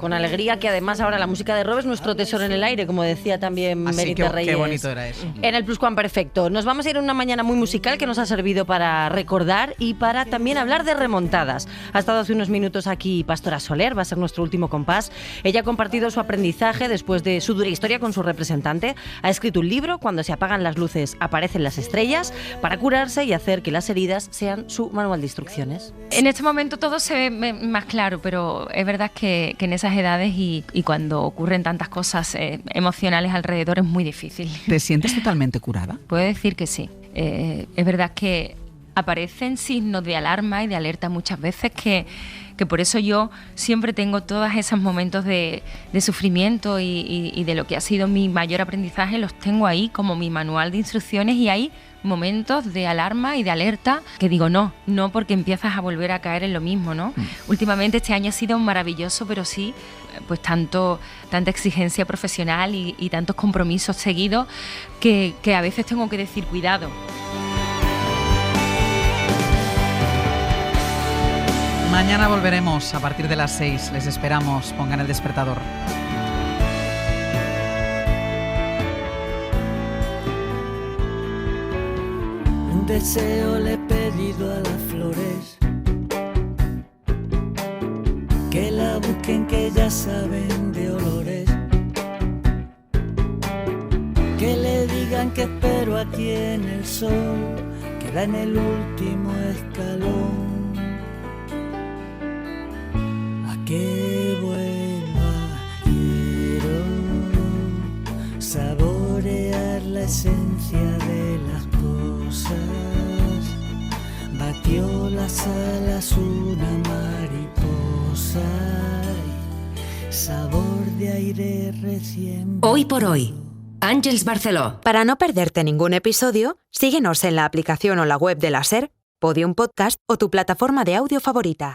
que además ahora la música de Robe es nuestro tesoro en el aire, como decía también Benito Reyes. Qué bonito era eso. En el Pluscuamperfecto. Nos vamos a ir en una mañana muy musical que nos ha servido para recordar y para también hablar de remontadas. Ha estado hace unos minutos aquí Pastora Soler, va a ser nuestro último compás. Ella ha compartido su aprendizaje después de su dura historia con su representante. Ha escrito un libro, Cuando se apagan las luces, aparecen las estrellas, para curarse y hacer que las heridas sean su manual de instrucciones. En este momento todo se ve más claro, pero es verdad que en esas edades y cuando ocurren tantas cosas emocionales alrededor es muy difícil. ¿Te sientes totalmente curada? Puedo decir que sí. Es verdad que aparecen signos de alarma y de alerta muchas veces que por eso yo siempre tengo todos esos momentos de sufrimiento y de lo que ha sido mi mayor aprendizaje, los tengo ahí como mi manual de instrucciones y ahí momentos de alarma y de alerta que digo no, porque empiezas a volver a caer en lo mismo, ¿no? Últimamente este año ha sido maravilloso, pero sí, pues tanta exigencia profesional y tantos compromisos seguidos que a veces tengo que decir cuidado. Mañana volveremos a partir de las 6. Les esperamos. Pongan el despertador. Un deseo le he pedido a las flores, que la busquen, que ya saben de olores, que le digan que espero aquí en el sol, que da en el último escalón, a que vuelva. Quiero saborear la esencia de las cosas. Batió las alas una mariposa, sabor de aire recién. Hoy por hoy, Àngels Barceló. Para no perderte ningún episodio, síguenos en la aplicación o la web de la SER, Podium Podcast o tu plataforma de audio favorita.